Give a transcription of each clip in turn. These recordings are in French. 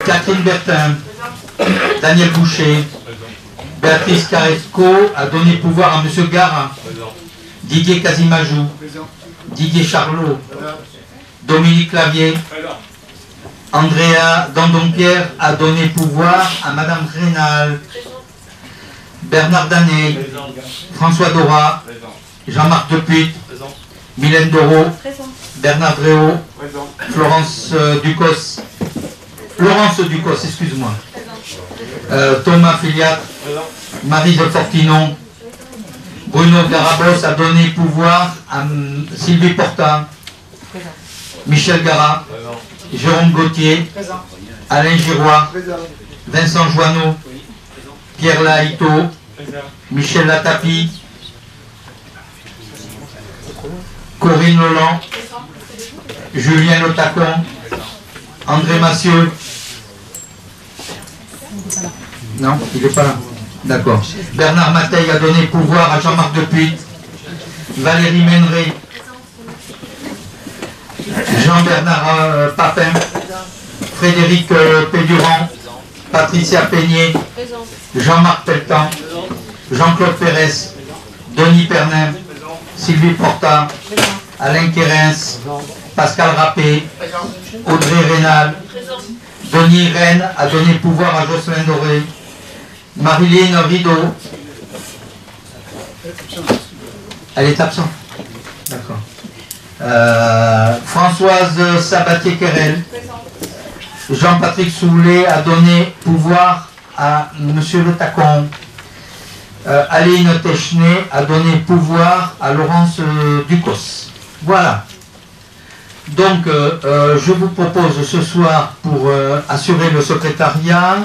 Catherine Bertin, Daniel Boucher, Béatrice Caresco a donné pouvoir à M. Gara, Didier Casimajou, Didier Charlot, Dominique Clavier, Andrea Dandon-Pierre a donné pouvoir à Madame Rénal, Bernard Danet, François Dora, Jean-Marc Depuy, Mylène Doro, Bernard Dréau, Florence Ducos, excuse-moi, Thomas Filiat, Maryse Fortinon, Bruno Garabos a donné pouvoir à Sylvie Porta, Michel Gara, Jérôme Gauthier, Alain Giroir, Vincent Joanneau, Pierre Laïto, Michel Latapi, Corinne Leland, Julien Lotacon, André Massieu. Non, il n'est pas là. D'accord. Bernard Mateil a donné pouvoir à Jean-Marc Depuy, Valérie Méneret, Jean-Bernard Papin, Frédéric Pédurand, Patricia Peigné, Jean-Marc Pelletan, Jean-Claude Pérez, Denis Pernin, Sylvie Porta, Alain Quérens, Pascal Rappé, Audrey Rénal, Denis Rennes a donné pouvoir à Jocelyn Doré, Marilyn Rideau. Elle est absente. D'accord. Françoise Sabatier-Querel. Jean-Patrick Soulet a donné pouvoir à M. Le Tacon. Aline Technay a donné pouvoir à Laurence Ducos. Voilà. Donc, je vous propose ce soir, pour assurer le secrétariat,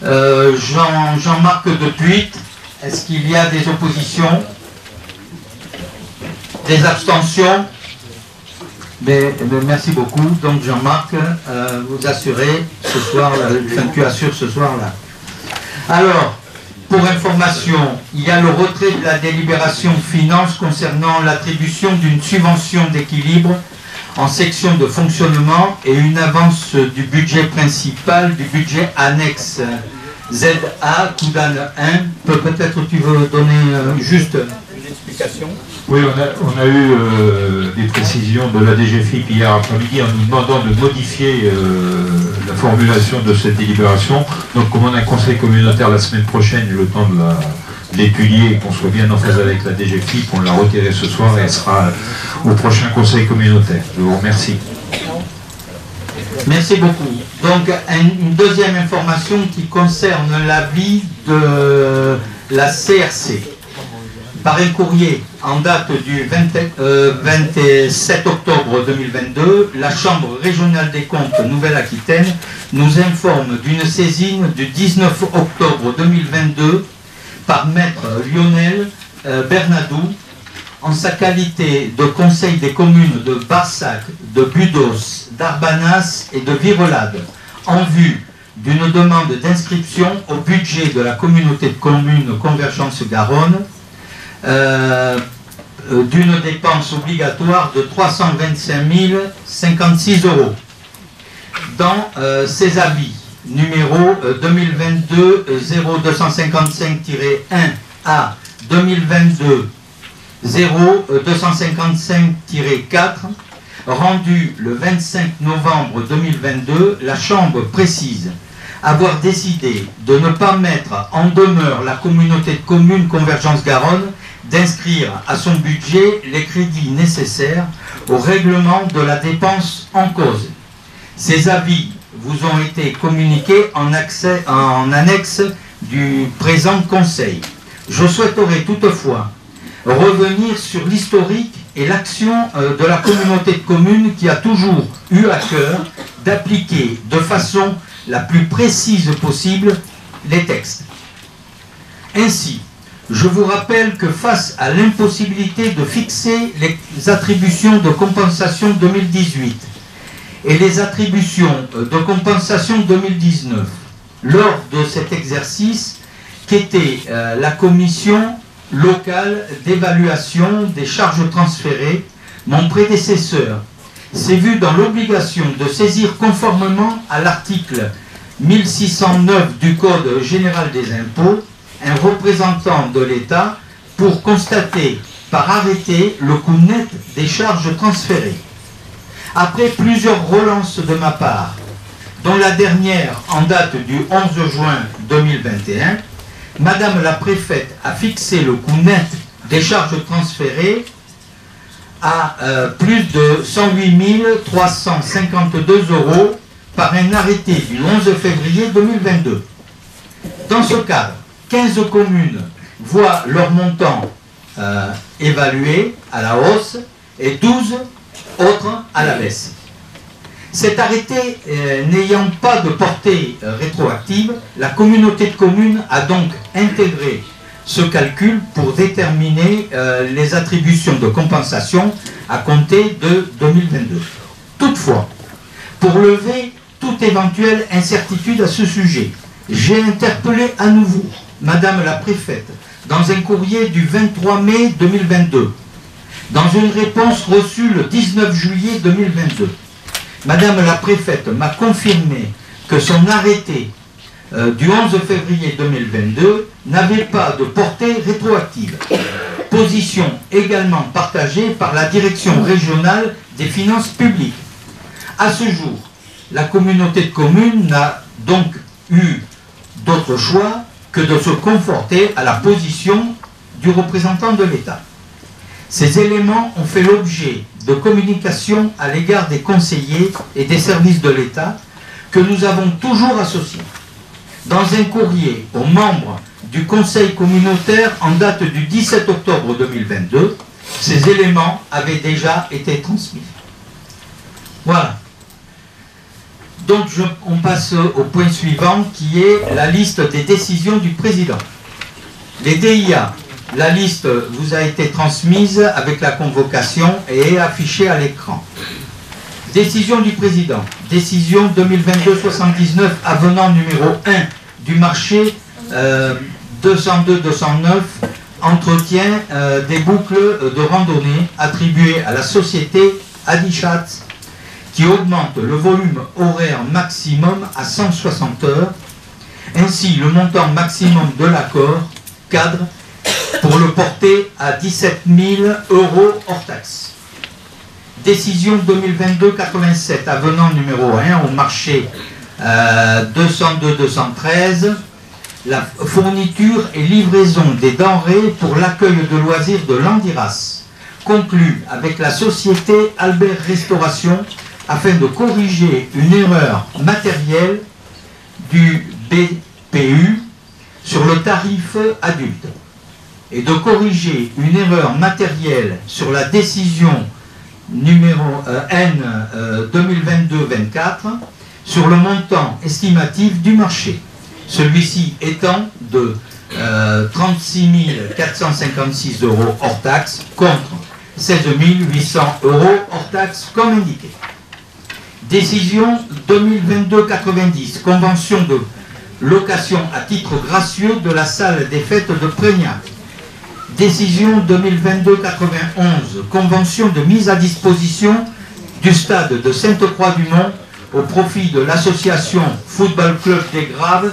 Jean-Marc Depuy. Est-ce qu'il y a des oppositions? Des abstentions? Merci beaucoup. Donc, Jean-Marc, vous assurez ce soir, tu assures ce soir-là. Alors, pour information, il y a le retrait de la délibération finance concernant l'attribution d'une subvention d'équilibre en section de fonctionnement et une avance du budget principal, du budget annexe ZA, Coudane 1. Peut-être tu veux donner juste une explication? Oui, on a eu des précisions de la DGFiP hier après-midi en nous demandant de modifier la formulation de cette délibération. Donc comme on a un conseil communautaire la semaine prochaine, le temps de l'étudier et qu'on soit bien en phase avec la DGFiP, on l'a retirée ce soir et elle sera au prochain conseil communautaire. Je vous remercie. Merci beaucoup. Donc une deuxième information qui concerne l'avis de la CRC. Par un courrier en date du 27 octobre 2022, la Chambre régionale des comptes Nouvelle-Aquitaine nous informe d'une saisine du 19 octobre 2022 par maître Lionel Bernadou en sa qualité de conseil des communes de Barsac, de Budos, d'Arbanas et de Virelade en vue d'une demande d'inscription au budget de la communauté de communes Convergence Garonne d'une dépense obligatoire de 325 056 €. Dans ces avis numéro 2022-0255-1 à 2022-0255-4, rendu le 25 novembre 2022, la Chambre précise avoir décidé de ne pas mettre en demeure la communauté de communes Convergence Garonne d'inscrire à son budget les crédits nécessaires au règlement de la dépense en cause. Ces avis vous ont été communiqués en annexe du présent Conseil. Je souhaiterais toutefois revenir sur l'historique et l'action de la communauté de communes qui a toujours eu à cœur d'appliquer de façon la plus précise possible les textes. Ainsi, je vous rappelle que face à l'impossibilité de fixer les attributions de compensation 2018 et les attributions de compensation 2019, lors de cet exercice qu'était la commission locale d'évaluation des charges transférées, mon prédécesseur s'est vu dans l'obligation de saisir conformément à l'article 1609 du Code général des impôts un représentant de l'État pour constater par arrêté le coût net des charges transférées. Après plusieurs relances de ma part, dont la dernière en date du 11 juin 2021, Madame la préfète a fixé le coût net des charges transférées à plus de 108 352 € par un arrêté du 11 février 2022. Dans ce cadre, 15 communes voient leur montant évalué à la hausse et 12 autres à la baisse. Cet arrêté n'ayant pas de portée rétroactive, la communauté de communes a donc intégré ce calcul pour déterminer les attributions de compensation à compter de 2022. Toutefois, pour lever toute éventuelle incertitude à ce sujet, j'ai interpellé à nouveau Madame la préfète dans un courrier du 23 mai 2022. Dans une réponse reçue le 19 juillet 2022, Madame la préfète m'a confirmé que son arrêté du 11 février 2022 n'avait pas de portée rétroactive. Position également partagée par la direction régionale des finances publiques. À ce jour, la communauté de communes n'a donc eu d'autre choix que de se conforter à la position du représentant de l'État. Ces éléments ont fait l'objet de communication à l'égard des conseillers et des services de l'État que nous avons toujours associés. Dans un courrier aux membres du Conseil communautaire en date du 17 octobre 2022, ces éléments avaient déjà été transmis. Voilà. Donc on passe au point suivant qui est la liste des décisions du président. Les DIA, la liste vous a été transmise avec la convocation et est affichée à l'écran. Décision du président. Décision 2022-79 avenant numéro 1 du marché 202-209 entretien des boucles de randonnée attribuées à la société Adichat qui augmente le volume horaire maximum à 160 heures, ainsi le montant maximum de l'accord cadre pour le porter à 17 000 € hors taxe. Décision 2022-87 avenant numéro 1 au marché 202-213, la fourniture et livraison des denrées pour l'accueil de loisirs de Landiras, conclu avec la société Albert Restauration afin de corriger une erreur matérielle du BPU sur le tarif adulte et de corriger une erreur matérielle sur la décision numéro N 2022-24 sur le montant estimatif du marché, celui-ci étant de 36 456 € hors taxe contre 16 800 € hors taxe comme indiqué. Décision 2022-90, convention de location à titre gracieux de la salle des fêtes de Prégnac. Décision 2022-91, convention de mise à disposition du stade de Sainte-Croix-du-Mont au profit de l'association Football Club des Graves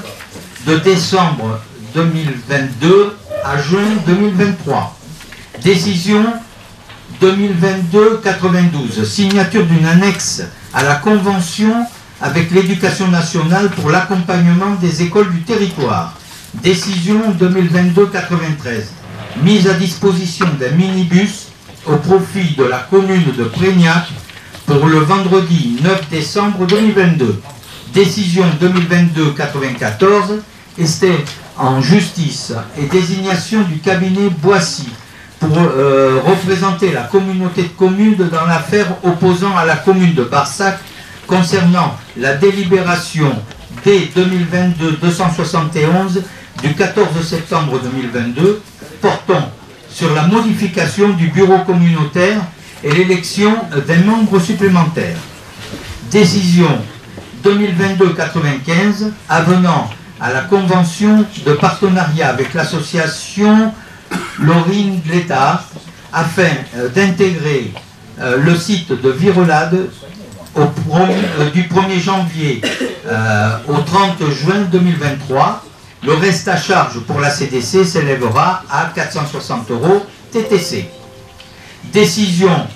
de décembre 2022 à juin 2023. Décision 2022-92, signature d'une annexe à la convention avec l'éducation nationale pour l'accompagnement des écoles du territoire. Décision 2022-93, mise à disposition d'un minibus au profit de la commune de Prégnac pour le vendredi 9 décembre 2022. Décision 2022-94, esté en justice et désignation du cabinet Boissy pour représenter la communauté de communes dans l'affaire opposant à la commune de Barsac concernant la délibération D 2022-271 du 14 septembre 2022 portant sur la modification du bureau communautaire et l'élection d'un membre supplémentaire. Décision 2022-95 avenant à la convention de partenariat avec l'association Laurine de l'État afin d'intégrer le site de Virolade du 1er janvier au 30 juin 2023. Le reste à charge pour la CDC s'élèvera à 460 € TTC. Décision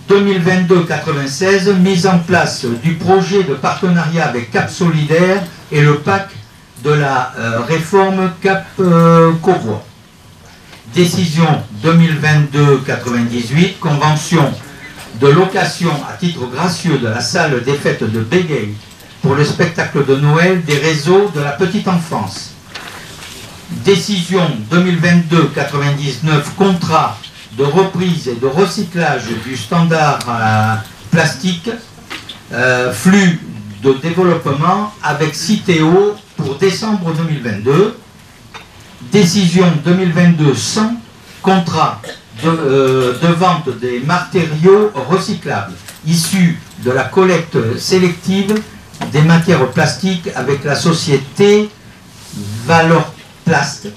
2022-96, mise en place du projet de partenariat avec Cap Solidaire et le PAC de la réforme Cap Cauvois. Décision 2022-98, convention de location à titre gracieux de la salle des fêtes de Bégueil pour le spectacle de Noël des réseaux de la petite enfance. Décision 2022-99, contrat de reprise et de recyclage du standard plastique, flux de développement avec Citeo pour décembre 2022. Décision 2022-100, contrat de vente des matériaux recyclables issus de la collecte sélective des matières plastiques avec la société Valorplast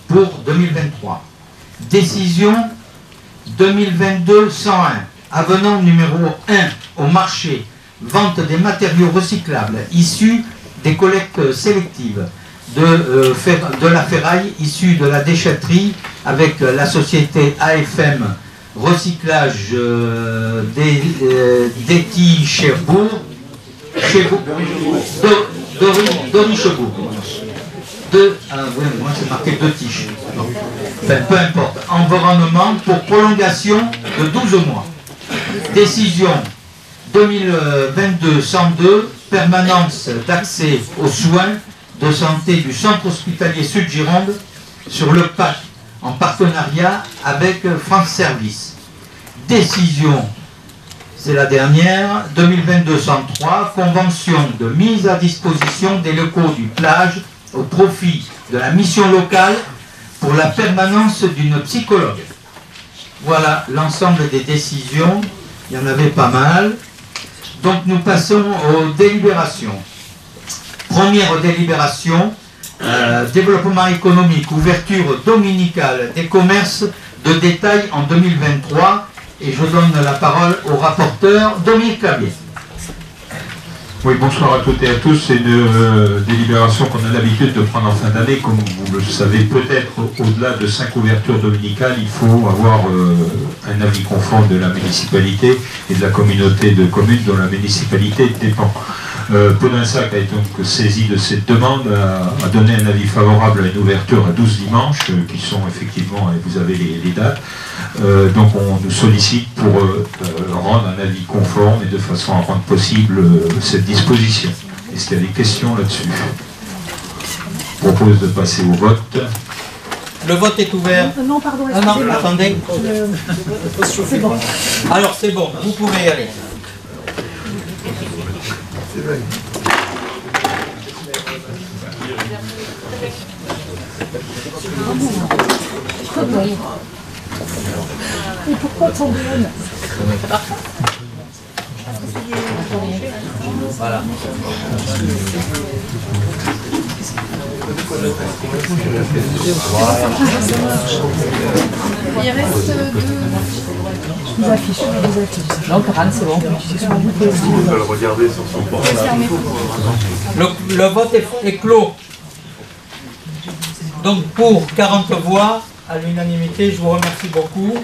pour 2023. Décision 2022-101, avenant numéro 1 au marché, vente des matériaux recyclables issus des collectes sélectives de la ferraille issue de la déchetterie avec la société AFM Recyclage d'Éti Cherbourg, d'Orichebourg. Oui, moi c'est marqué de Tiche. Enfin, peu importe. Environnement pour prolongation de 12 mois. Décision 2022-102, permanence d'accès aux soins de santé du centre hospitalier Sud-Gironde sur le PAC en partenariat avec France Service. Décision, c'est la dernière, 2022-103, convention de mise à disposition des locaux du plage au profit de la mission locale pour la permanence d'une psychologue. Voilà l'ensemble des décisions, il y en avait pas mal. Donc nous passons aux délibérations. Première délibération, développement économique, ouverture dominicale des commerces de détail en 2023. Et je donne la parole au rapporteur Dominique Clavier. Oui, bonsoir à toutes et à tous. C'est une délibération qu'on a l'habitude de prendre en fin d'année. Comme vous le savez peut-être, au-delà de 5 ouvertures dominicales, il faut avoir un avis conforme de la municipalité et de la communauté de communes dont la municipalité dépend. Podensac a été donc saisi de cette demande, a donné un avis favorable à une ouverture à 12 dimanches, qui sont effectivement, et vous avez les dates. Donc on nous sollicite pour rendre un avis conforme et de façon à rendre possible cette disposition. Est-ce qu'il y a des questions là-dessus? Je propose de passer au vote. Le vote est ouvert. Non, pardon, ah non, attendez. C'est bon. Alors c'est bon, vous pouvez y aller. Et pourquoi t'en donnes? Voilà. Il reste deux. Je vous affiche, je vous affiche. Non, Karine, c'est bon. On peut le regarder sur son portable. Le vote est clos. Donc pour 40 voix à l'unanimité, je vous remercie beaucoup.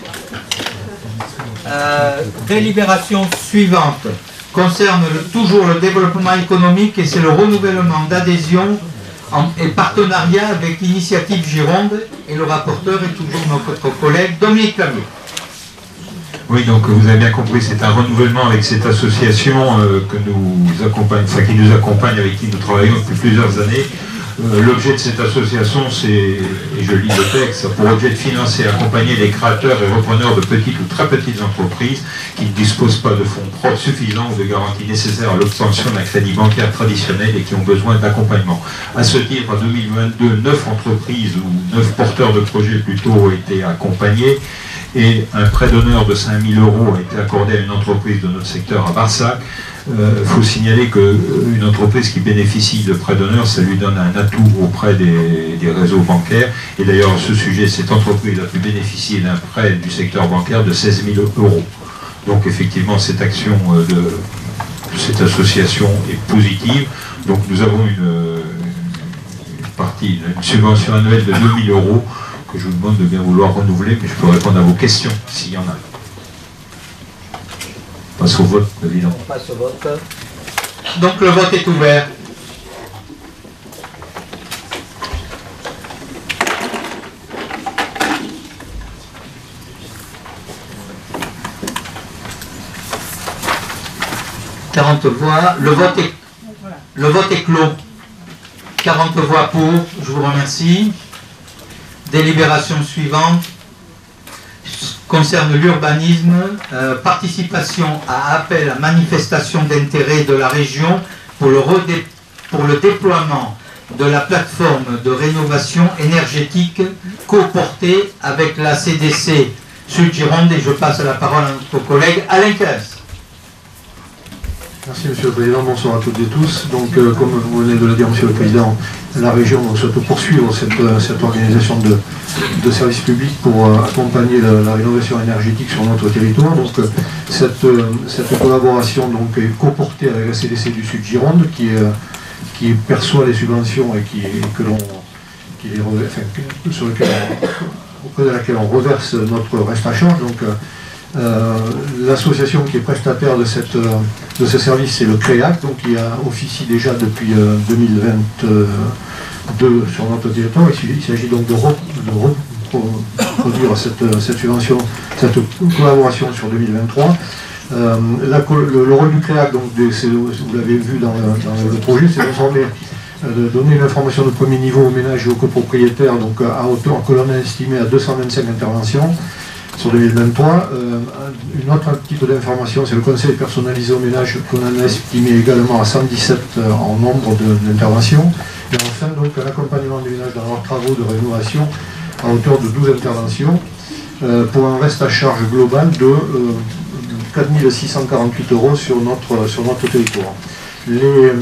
Délibération suivante concerne toujours le développement économique et c'est le renouvellement d'adhésion et partenariat avec l'Initiative Gironde et le rapporteur est toujours notre collègue Dominique Clavier. Oui, donc vous avez bien compris, c'est un renouvellement avec cette association que nous accompagne, enfin qui nous accompagne, avec qui nous travaillons depuis plusieurs années. L'objet de cette association, c'est, et je lis le texte, pour objet de financer et accompagner les créateurs et repreneurs de petites ou très petites entreprises qui ne disposent pas de fonds propres suffisants ou de garanties nécessaires à l'obtention d'un crédit bancaire traditionnel et qui ont besoin d'accompagnement. À ce titre, en 2022, 9 entreprises ou 9 porteurs de projets plutôt ont été accompagnés et un prêt d'honneur de 5 000 € a été accordé à une entreprise de notre secteur à Barsac. Il faut signaler qu'une entreprise qui bénéficie de prêts d'honneur, ça lui donne un atout auprès des réseaux bancaires. Et d'ailleurs, à ce sujet, cette entreprise a pu bénéficier d'un prêt du secteur bancaire de 16 000 €. Donc effectivement, cette action cette association est positive. Donc nous avons une subvention annuelle de 2 000 € que je vous demande de bien vouloir renouveler, mais je peux répondre à vos questions s'il y en a. On passe au vote, président. On passe au vote. Donc le vote est ouvert. « 40 voix. Le vote est clos. 40 voix pour. Je vous remercie. Délibération suivante concerne l'urbanisme, participation à appel à manifestation d'intérêt de la région pour le déploiement de la plateforme de rénovation énergétique coportée avec la CDC Sud-Gironde, et je passe la parole à notre collègue Alain Kess. Merci Monsieur le Président, bonsoir à toutes et tous. Donc comme vous venez de le dire Monsieur le Président, la région souhaite poursuivre cette organisation de services publics pour accompagner la rénovation énergétique sur notre territoire. Donc cette collaboration donc, est coportée avec la CDC du Sud-Gironde qui perçoit les subventions et auprès de laquelle on reverse notre reste à charge. Donc, l'association qui est prestataire de ce service, c'est le CREAC, donc qui officie déjà depuis 2022 sur notre territoire. Il s'agit donc de reproduire cette subvention, cette collaboration sur 2023. Le rôle du CREAC, donc, vous l'avez vu dans le projet, c'est de donner une information de premier niveau aux ménages et aux copropriétaires, donc à hauteur que l'on a estimé à 225 interventions sur 2023. Une autre type d'information, c'est le conseil personnalisé aux ménages qu'on a estimé également à 117 en nombre d'interventions. Et enfin, donc, un accompagnement des ménages dans leurs travaux de rénovation à hauteur de 12 interventions pour un reste à charge global de 4 648 € sur notre territoire. Les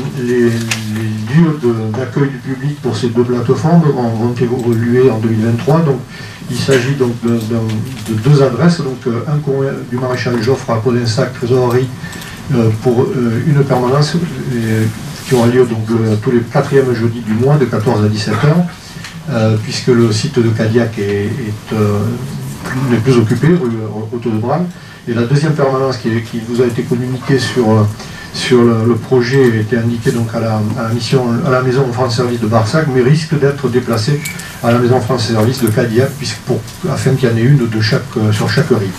lieux d'accueil du public pour ces deux plateformes vont évoluer en 2023. Donc, il s'agit donc de deux adresses, donc un coin du maréchal Joffre à Podinsac, trésorerie, pour une permanence qui aura lieu donc tous les 4e jeudis du mois de 14 à 17 h, puisque le site de Cadillac n'est plus occupé, rue Auto de Bram. Et la deuxième permanence qui vous a été communiquée sur le projet a été indiqué donc à la maison France Service de Barsac, mais risque d'être déplacé à la maison France Service de Cadillac, afin qu'il y en ait une sur chaque rive.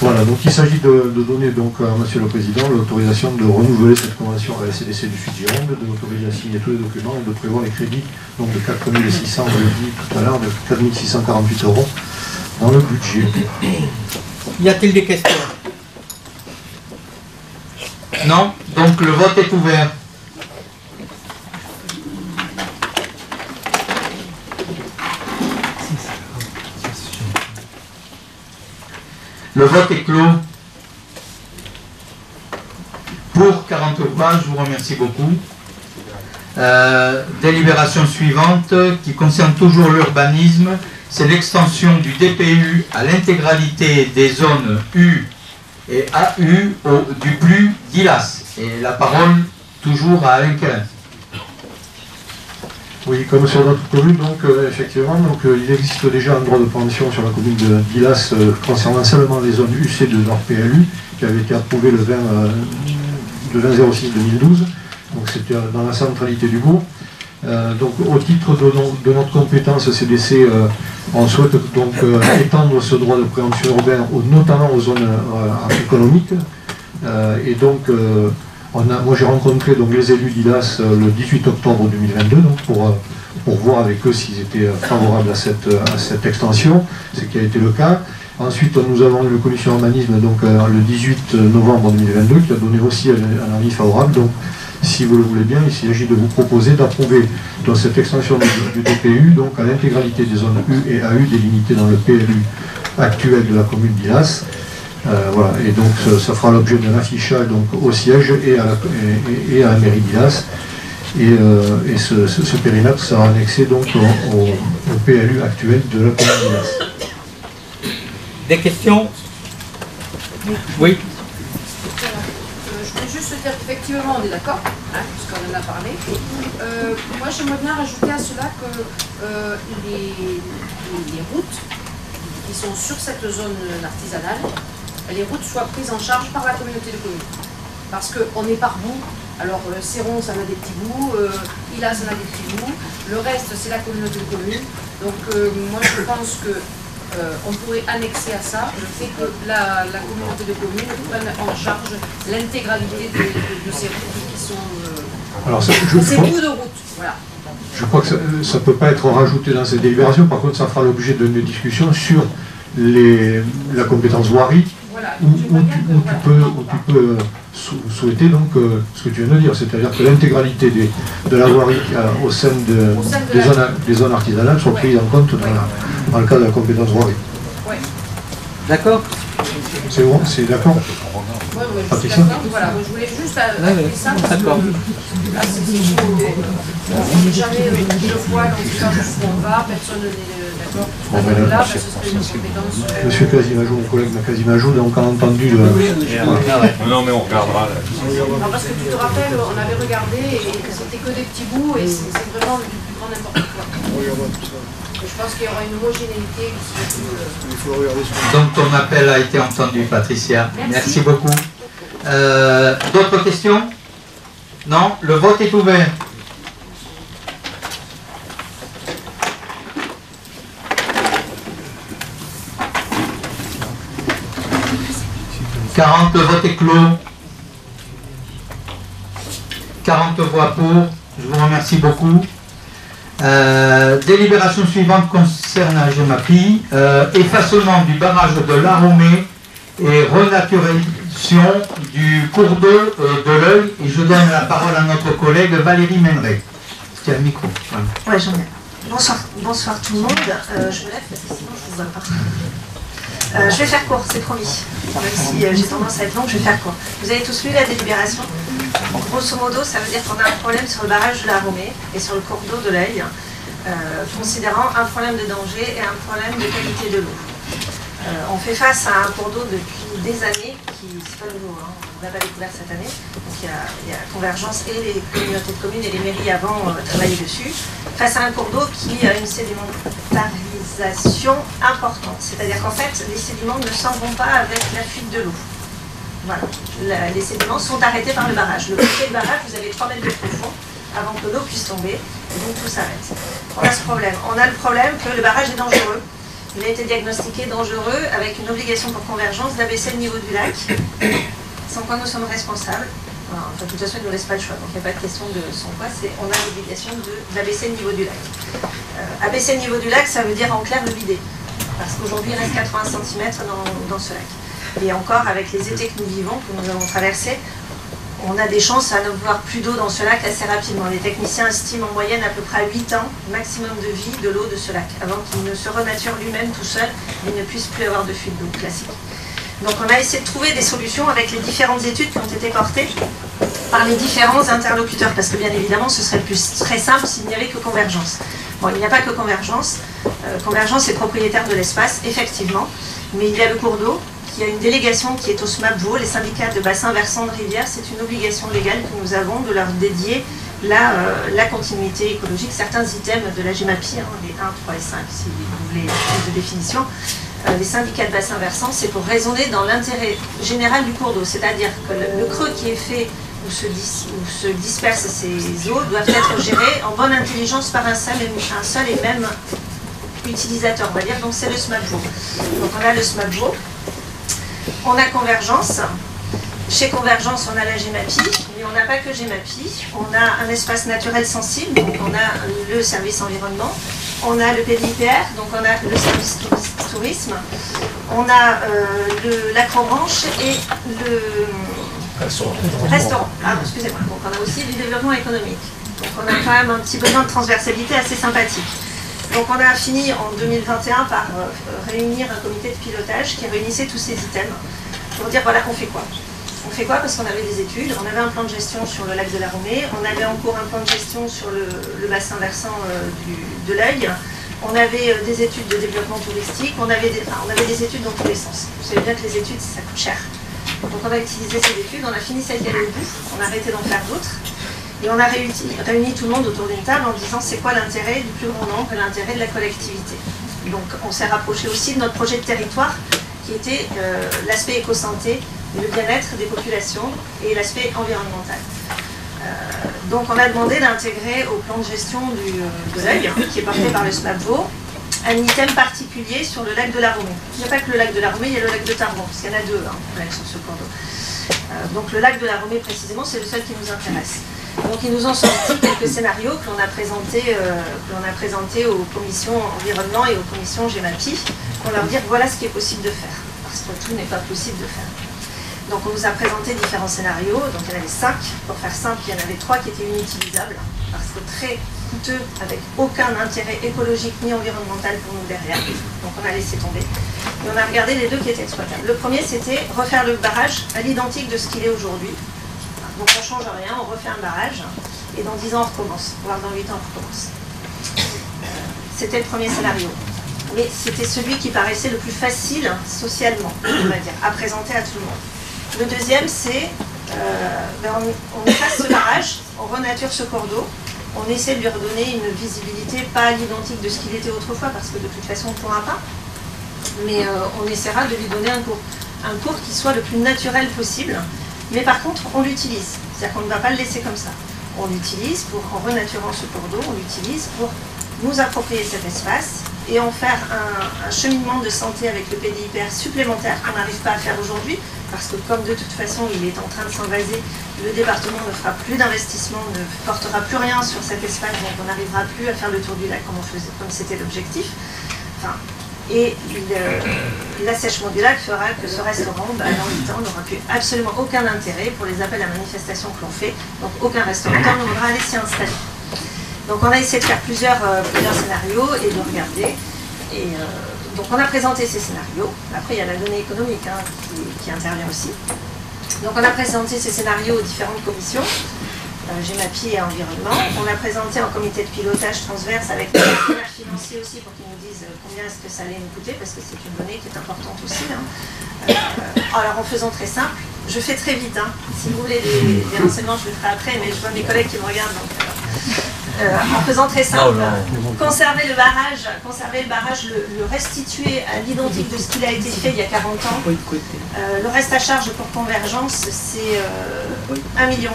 Voilà, donc il s'agit de donner donc à Monsieur le Président l'autorisation de renouveler cette convention avec la CDC du Sud-Gironde, de l'autoriser à signer tous les documents et de prévoir les crédits donc de 4 600, je l'ai dit tout à l'heure, de 4 648 € dans le budget. Y a-t-il des questions? Non? Donc le vote est ouvert. Le vote est clos. Pour 40 voix, je vous remercie beaucoup. Délibération suivante qui concerne toujours l'urbanisme, c'est l'extension du DPU à l'intégralité des zones U et AU du PLU d'Ilas. Et la parole toujours à Alain Kellen. Oui, comme sur notre commune, donc effectivement, donc, il existe déjà un droit de préemption sur la commune d'Ilas concernant seulement les zones UC de leur PLU, qui avait été approuvé le 20/06/2012, donc c'était dans la centralité du bourg. Donc au titre de notre compétence CDC, on souhaite donc étendre ce droit de préemption urbain notamment aux zones économiques. Et donc moi j'ai rencontré donc les élus d'Ilas le 18 octobre 2022 donc, pour voir avec eux s'ils étaient favorables à cette extension, ce qui a été le cas. Ensuite nous avons eu la commission urbanisme donc, le 18 novembre 2022 qui a donné aussi un avis favorable. Donc, si vous le voulez bien, il s'agit de vous proposer d'approuver cette extension du DPU donc à l'intégralité des zones U et AU délimitées dans le PLU actuel de la commune d'Ilas. Voilà. Et donc ça fera l'objet d'un affichage donc, au siège et à la mairie d'Ilas. Et ce périmètre sera annexé donc au PLU actuel de la commune d'Ilas. Des questions? Oui. Je voulais effectivement, on est d'accord, hein, puisqu'on en a parlé. Moi, j'aimerais bien rajouter à cela que les routes qui sont sur cette zone artisanale, les routes soient prises en charge par la communauté de communes. Parce qu'on est par bout. Alors, Céron, ça en a des petits bouts, Ilas, ça en a des petits bouts. Le reste, c'est la communauté de communes. Donc, moi, je pense que on pourrait annexer à ça le fait que la communauté de communes prenne en charge l'intégralité de ces routes qui sont ces bouts de route. Voilà. Je crois que ça ne peut pas être rajouté dans cette délibération. Par contre, ça fera l'objet d'une discussion sur la compétence voirie, Voilà. où tu peux souhaiter donc ce que tu viens de dire, c'est-à-dire que l'intégralité de la voirie au sein des zones artisanales soit prise en compte dans le cadre de la compétence voirie. Ouais. D'accord. C'est bon, c'est d'accord. Ouais, je suis d'accord. Voilà, je voulais juste appeler ça parce que là, c'est chaud. On n'est jamais deux fois, donc c'est pas jusqu'où on va, personne n'est d'accord. Là, parce que c'est une compétence. Monsieur Casimajou, mon collègue Casimajou, donc on a entendu le. Non, mais on regardera. Non, parce que tu te rappelles, on avait regardé et c'était que des petits bouts et c'est vraiment du plus grand n'importe quoi. Je pense qu'il y aura une homogénéité ici. Donc ton appel a été entendu, Patricia. Merci beaucoup. D'autres questions? Non? Le vote est ouvert. Le vote est clos. 40 voix pour. Je vous remercie beaucoup. Délibération suivante concerne la GEMAPI, effacement du barrage de l'Aromée et renaturation du cours d'eau de l'Œil. Et je donne la parole à notre collègue Valérie Méneret. C'est un micro. Ouais, j'en ai. Bonsoir tout le monde. Je me lève parce que sinon je ne vous vois pas. Je vais faire court, c'est promis. Même si j'ai tendance à être longue, je vais faire court. Vous avez tous lu la délibération. Grosso modo, ça veut dire qu'on a un problème sur le barrage de l'Aromée et sur le cours d'eau de l'Œil, considérant un problème de danger et un problème de qualité de l'eau. On fait face à un cours d'eau depuis des années, qui c'est pas nouveau, hein, on l'a pas découvert cette année. Donc il y a Convergence et les communautés de communes et les mairies avant travaillé dessus. Face à un cours d'eau qui a une sédimentarisation importante, c'est-à-dire qu'en fait les sédiments ne s'en vont pas avec la fuite de l'eau. Voilà. Les sédiments sont arrêtés par le barrage. Le côté du barrage, vous avez 3 mètres de profond avant que l'eau puisse tomber, et donc tout s'arrête. On a ce problème. On a le problème que le barrage est dangereux. Il a été diagnostiqué dangereux avec une obligation pour Convergence d'abaisser le niveau du lac, sans quoi nous sommes responsables. Enfin, de toute façon, il ne nous laisse pas le choix, donc il n'y a pas de question de sans quoi, on a l'obligation d'abaisser le niveau du lac. Abaisser le niveau du lac, ça veut dire en clair le vider, parce qu'aujourd'hui il reste 80 cm dans ce lac. Et encore, avec les étés que nous vivons, que nous avons traversés, on a des chances à ne voir plus d'eau dans ce lac assez rapidement. Les techniciens estiment en moyenne à peu près 8 ans maximum de vie de l'eau de ce lac, avant qu'il ne se renature lui-même tout seul et ne puisse plus avoir de fuite d'eau classique. Donc on a essayé de trouver des solutions avec les différentes études qui ont été portées par les différents interlocuteurs, parce que bien évidemment ce serait très simple s'il n'y avait que Convergence. Bon, il n'y a pas que Convergence. Convergence est propriétaire de l'espace, effectivement, mais il y a le cours d'eau, il y a une délégation qui est au SMAPVO, les syndicats de bassin versant de rivière. C'est une obligation légale que nous avons de leur dédier la continuité écologique. Certains items de la GEMAPI, hein, les 1, 3 et 5, si vous voulez plus de définition, les syndicats de bassin versant, c'est pour raisonner dans l'intérêt général du cours d'eau. C'est-à-dire que le creux qui est fait où se dispersent ces eaux doivent être gérées en bonne intelligence par un seul et même utilisateur, on va dire. Donc c'est le SMAPVO. Donc on a le SMAPVO. On a Convergence. Chez Convergence, on a la GEMAPI, mais on n'a pas que GEMAPI. On a un espace naturel sensible, donc on a le service environnement. On a le PDIPR, donc on a le service tourisme. On a l'acrobranche et le restaurant. Ah, excusez-moi. Donc on a aussi du développement économique. Donc on a quand même un petit besoin de transversalité assez sympathique. Donc on a fini en 2021 par réunir un comité de pilotage qui réunissait tous ces items pour dire voilà, on fait quoi. On fait quoi parce qu'on avait des études, on avait un plan de gestion sur le lac de l'Aromée, on avait en cours un plan de gestion sur le bassin versant de l'Œil, on avait des études de développement touristique, on avait des études dans tous les sens. Vous savez bien que les études, ça coûte cher. Donc on a utilisé ces études, on a fini celle qui allait au bout, on a arrêté d'en faire d'autres. Et on a réuni tout le monde autour d'une table en disant c'est quoi l'intérêt du plus grand nombre et l'intérêt de la collectivité. Donc on s'est rapproché aussi de notre projet de territoire qui était l'aspect éco-santé, le bien-être des populations et l'aspect environnemental. Donc on a demandé d'intégrer au plan de gestion de l'œil, qui est porté par le SMAPVO, un item particulier sur le lac de la Romée. Il n'y a pas que le lac de la Romée, il y a le lac de Tarbon, parce qu'il y en a deux sur ce cours d'eau. Donc le lac de la Romée précisément, c'est le seul qui nous intéresse. Donc ils nous ont sorti quelques scénarios que l'on a présentés aux commissions environnement et aux commissions GEMAPI pour leur dire voilà ce qui est possible de faire, parce que tout n'est pas possible de faire. Donc on nous a présenté différents scénarios, donc il y en avait 5, pour faire simple, il y en avait 3 qui étaient inutilisables, parce que très coûteux, avec aucun intérêt écologique ni environnemental pour nous derrière, donc on a laissé tomber. Et on a regardé les 2 qui étaient exploitables. Le premier c'était refaire le barrage à l'identique de ce qu'il est aujourd'hui. Donc on ne change rien, on refait un barrage, et dans 10 ans on recommence, voire dans 8 ans on recommence. C'était le premier scénario. Mais c'était celui qui paraissait le plus facile socialement, on va dire, à présenter à tout le monde. Le deuxième, c'est on efface ce barrage, on renature ce cours d'eau, on essaie de lui redonner une visibilité pas à l'identique de ce qu'il était autrefois, parce que de toute façon on ne pourra pas, mais on essaiera de lui donner un cours qui soit le plus naturel possible, mais par contre on l'utilise, c'est-à-dire qu'on ne va pas le laisser comme ça. On l'utilise en renaturant ce cours d'eau, on l'utilise pour nous approprier cet espace et en faire un cheminement de santé avec le PDIPR supplémentaire qu'on n'arrive pas à faire aujourd'hui, parce que comme de toute façon il est en train de s'invaser, le département ne fera plus d'investissement, ne portera plus rien sur cet espace, donc on n'arrivera plus à faire le tour du lac comme c'était l'objectif. Enfin, et l'assèchement du lac fera que ce restaurant, dans 8 ans, n'aura plus absolument aucun intérêt pour les appels à manifestation que l'on fait, donc aucun restaurateur ne voudra aller s'y installer. Donc on a essayé de faire plusieurs scénarios et de regarder. Et donc on a présenté ces scénarios. Après il y a la donnée économique qui intervient aussi. Donc on a présenté ces scénarios aux différentes commissions, GEMAPI et environnement. On l'a présenté en comité de pilotage transverse avec les partenaires financiers aussi pour qu'ils nous disent combien est-ce que ça allait nous coûter, parce que c'est une donnée qui est importante aussi. Alors en faisant très simple, je fais très vite. Si vous voulez des renseignements, je le ferai après, mais je vois mes collègues qui me regardent. Donc, en faisant très simple, conserver le barrage, le restituer à l'identique de ce qu'il a été fait il y a 40 ans. Le reste à charge pour convergence, c'est 1,1 million.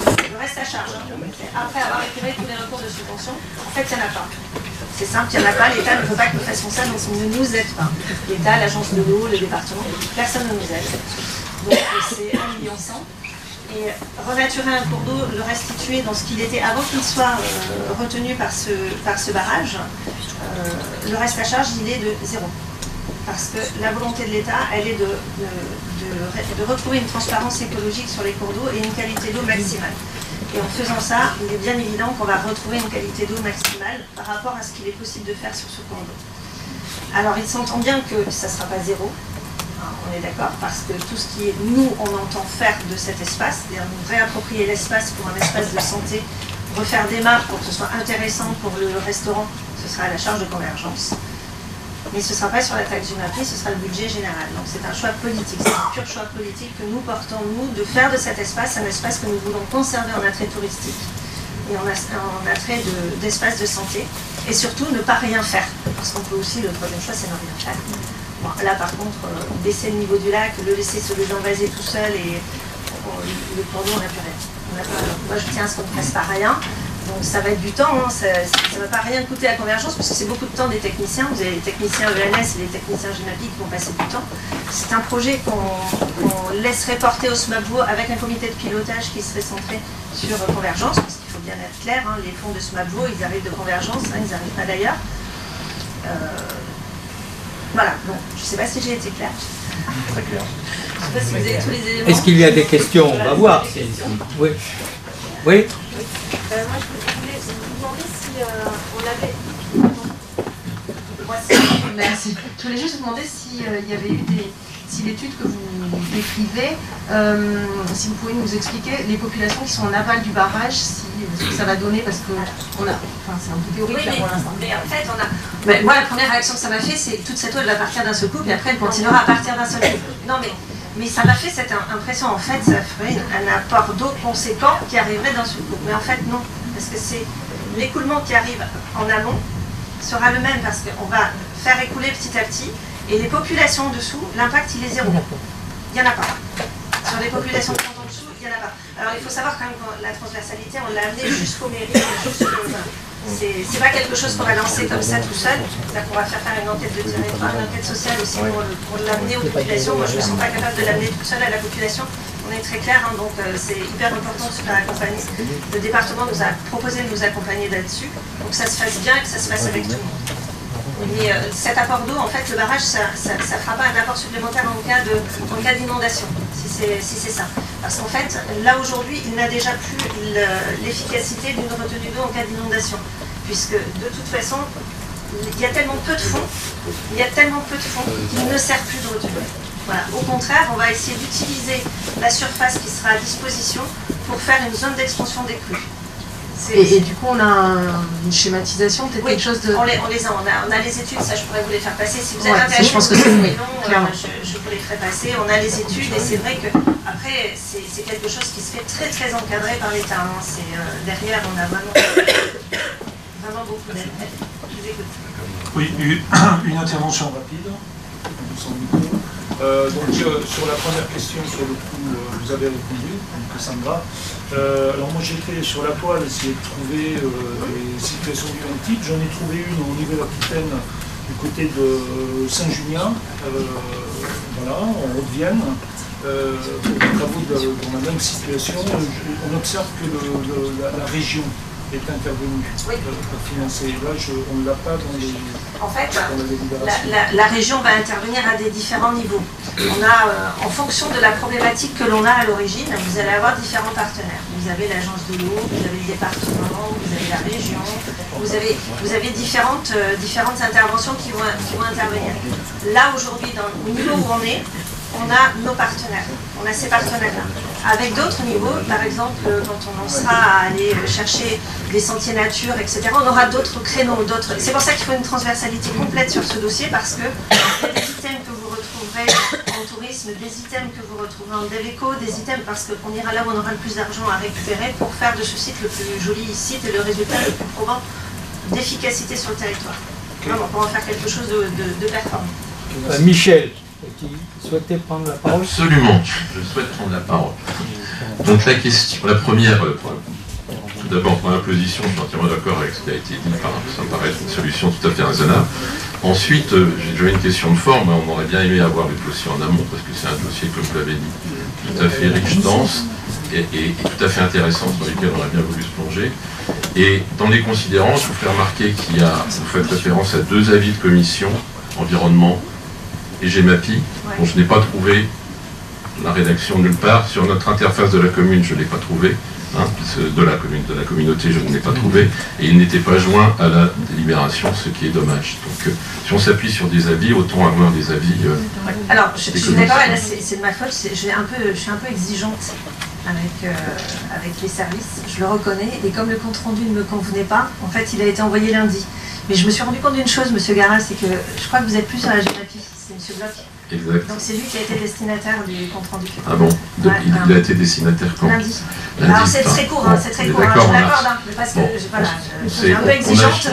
Le reste à charge, après avoir récupéré tous les recours de subvention, en fait il n'y en a pas. C'est simple, il n'y en a pas, l'État ne veut pas que nous fassions ça, donc il ne nous aide pas. L'État, l'agence de l'eau, le département, personne ne nous aide. Donc c'est 1,1 million. Et renaturer un cours d'eau, le restituer dans ce qu'il était avant qu'il soit retenu par ce barrage, le reste à charge, il est de 0. Parce que la volonté de l'État, elle est de retrouver une transparence écologique sur les cours d'eau et une qualité d'eau maximale. Et en faisant ça, il est bien évident qu'on va retrouver une qualité d'eau maximale par rapport à ce qu'il est possible de faire sur ce cours d'eau. Alors il s'entend bien que ça ne sera pas 0. On est d'accord, parce que tout ce qui est, nous, on entend faire de cet espace, c'est-à-dire nous réapproprier l'espace pour un espace de santé, refaire des maps pour que ce soit intéressant pour le restaurant, ce sera à la charge de convergence. Mais ce ne sera pas sur la taxe GEMAPI, ce sera le budget général. Donc c'est un choix politique, c'est un pur choix politique que nous portons, nous, de faire de cet espace un espace que nous voulons conserver en attrait touristique et en attrait d'espace de santé, et surtout ne pas rien faire, parce qu'on peut aussi, le troisième choix, c'est ne rien faire. Bon, là par contre, baisser le niveau du lac, le laisser se désenvaser tout seul et le cours d'eau, on n'a plus rien. Moi je tiens à ce qu'on ne fasse pas rien, donc ça va être du temps, ça ne va pas rien coûter à Convergence parce que c'est beaucoup de temps des techniciens, vous avez les techniciens ENS et les techniciens GEMAPI qui vont passer du temps. C'est un projet qu'on laisserait porter au SMAPVO avec un comité de pilotage qui serait centré sur Convergence, parce qu'il faut bien être clair, les fonds de SMAPVO ils arrivent de Convergence, ils n'arrivent pas d'ailleurs. Voilà, donc je ne sais pas si j'ai été claire. Très clair. Je ne sais pas si vous avez tous les éléments. Est-ce qu'il y a des questions? On va voir. Oui. Oui. Moi, je voulais vous demander si on avait... Merci. Je voulais juste vous demander s'il y avait eu si l'étude que vous décrivez, si vous pouvez nous expliquer les populations qui sont en aval du barrage, ce que ça va donner, parce que c'est un peu théorique là pour l'instant. Mais en fait, moi, la première réaction que ça m'a fait, c'est toute cette eau elle va partir d'un seul coup, puis après elle continuera à partir d'un seul coup. Non mais Mais ça m'a fait cette impression, en fait, ça ferait un apport d'eau conséquent qui arriverait d'un seul coup. Mais en fait, non, parce que c'est l'écoulement qui arrive en amont sera le même, parce qu'on va faire écouler petit à petit, et les populations en dessous, l'impact, il est zéro. Il n'y en a pas. Sur les populations qui sont en dessous, il n'y en a pas. Alors il faut savoir quand même que la transversalité, on l'a amenée jusqu'aux mairies, c'est pas quelque chose qu'on va lancer comme ça tout seul. C'est-à-dire qu'on va faire une enquête de territoire, une enquête sociale aussi pour l'amener aux populations. Moi je ne me sens pas capable de l'amener toute seule à la population. On est très clair, hein, donc c'est hyper important de se faire accompagner. Le département nous a proposé de nous accompagner là-dessus, pour que ça se fasse bien et que ça se fasse avec tout le monde. Mais cet apport d'eau, en fait, le barrage, ça ne fera pas un apport supplémentaire en cas d'inondation, si c'est ça. Parce qu'en fait, là aujourd'hui, il n'a déjà plus l'efficacité d'une retenue d'eau en cas d'inondation. Puisque de toute façon, il y a tellement peu de fonds, qu'il ne sert plus de retenue. Voilà. Au contraire, on va essayer d'utiliser la surface qui sera à disposition pour faire une zone d'expansion des crues. Et du coup, on a une schématisation, peut-être quelque chose de... On a les études, ça je pourrais vous les faire passer. Si vous êtes intéressé, je pense que c'est mieux. Je vous les ferai passer. On a les études et c'est vrai que après c'est quelque chose qui se fait très très encadré par l'État. Hein. Derrière, on a vraiment beaucoup d'aide. Je vous écoute. Oui, une intervention rapide. Donc sur la première question, sur le coup, vous avez répondu, Cassandra. Alors moi j'étais sur la toile, essayer de trouver des situations identiques. J'en ai trouvé une au Nouvelle-Aquitaine, du côté de Saint-Junien, voilà, en Haute-Vienne. Travaux dans la même situation. On observe que la région est intervenue pour financer. Là, on ne l'a pas dans les... En fait, la région va intervenir à des différents niveaux. On a, en fonction de la problématique que l'on a à l'origine, vous allez avoir différents partenaires. Vous avez l'agence de l'eau, vous avez le département, vous avez la région, vous avez différentes interventions qui vont intervenir. Là, aujourd'hui, au niveau où on est, on a nos partenaires, on a ces partenaires-là. Avec d'autres niveaux, par exemple, quand on en sera à aller chercher des sentiers nature, etc., on aura d'autres créneaux, C'est pour ça qu'il faut une transversalité complète sur ce dossier, parce que il y a des items que vous retrouverez en tourisme, des items que vous retrouverez en Deveco, des items parce qu'on ira là où on aura le plus d'argent à récupérer pour faire de ce site le plus joli site et le résultat le plus probant d'efficacité sur le territoire. Vraiment, pour en faire quelque chose de performant. Michel, qui souhaitait prendre la parole. Absolument, je souhaite prendre la parole. Donc la question, la première, tout d'abord pour la position, je suis entièrement d'accord avec ce qui a été dit, ça me paraît une solution tout à fait raisonnable. Ensuite, j'ai une question de forme, on aurait bien aimé avoir le dossier en amont, parce que c'est un dossier, comme vous l'avez dit, tout à fait riche, dense, et tout à fait intéressant, sur lequel on aurait bien voulu se plonger. Et dans les considérants, je vous fais remarquer vous faites référence à 2 avis de commission, environnement et GEMAPI, dont je n'ai pas trouvé la rédaction nulle part. Sur notre interface de la commune, je ne l'ai pas trouvé, de la communauté, je ne l'ai pas trouvé, et il n'était pas joint à la délibération, ce qui est dommage. Donc si on s'appuie sur des avis, autant avoir des avis... Alors, je suis d'accord, c'est de ma faute, je suis un peu exigeante avec les services, je le reconnais, et comme le compte-rendu ne me convenait pas, en fait, il a été envoyé lundi. Mais je me suis rendu compte d'une chose, monsieur Garas, c'est que je crois que vous êtes plus sur la GEMAPI, c'est monsieur Bloch. Exact. Donc c'est lui qui a été destinataire du compte-rendu. Ah bon, il a été destinataire quand? Lundi. Alors c'est très court, c'est très court, je l'accorde, parce que je suis un peu exigeante.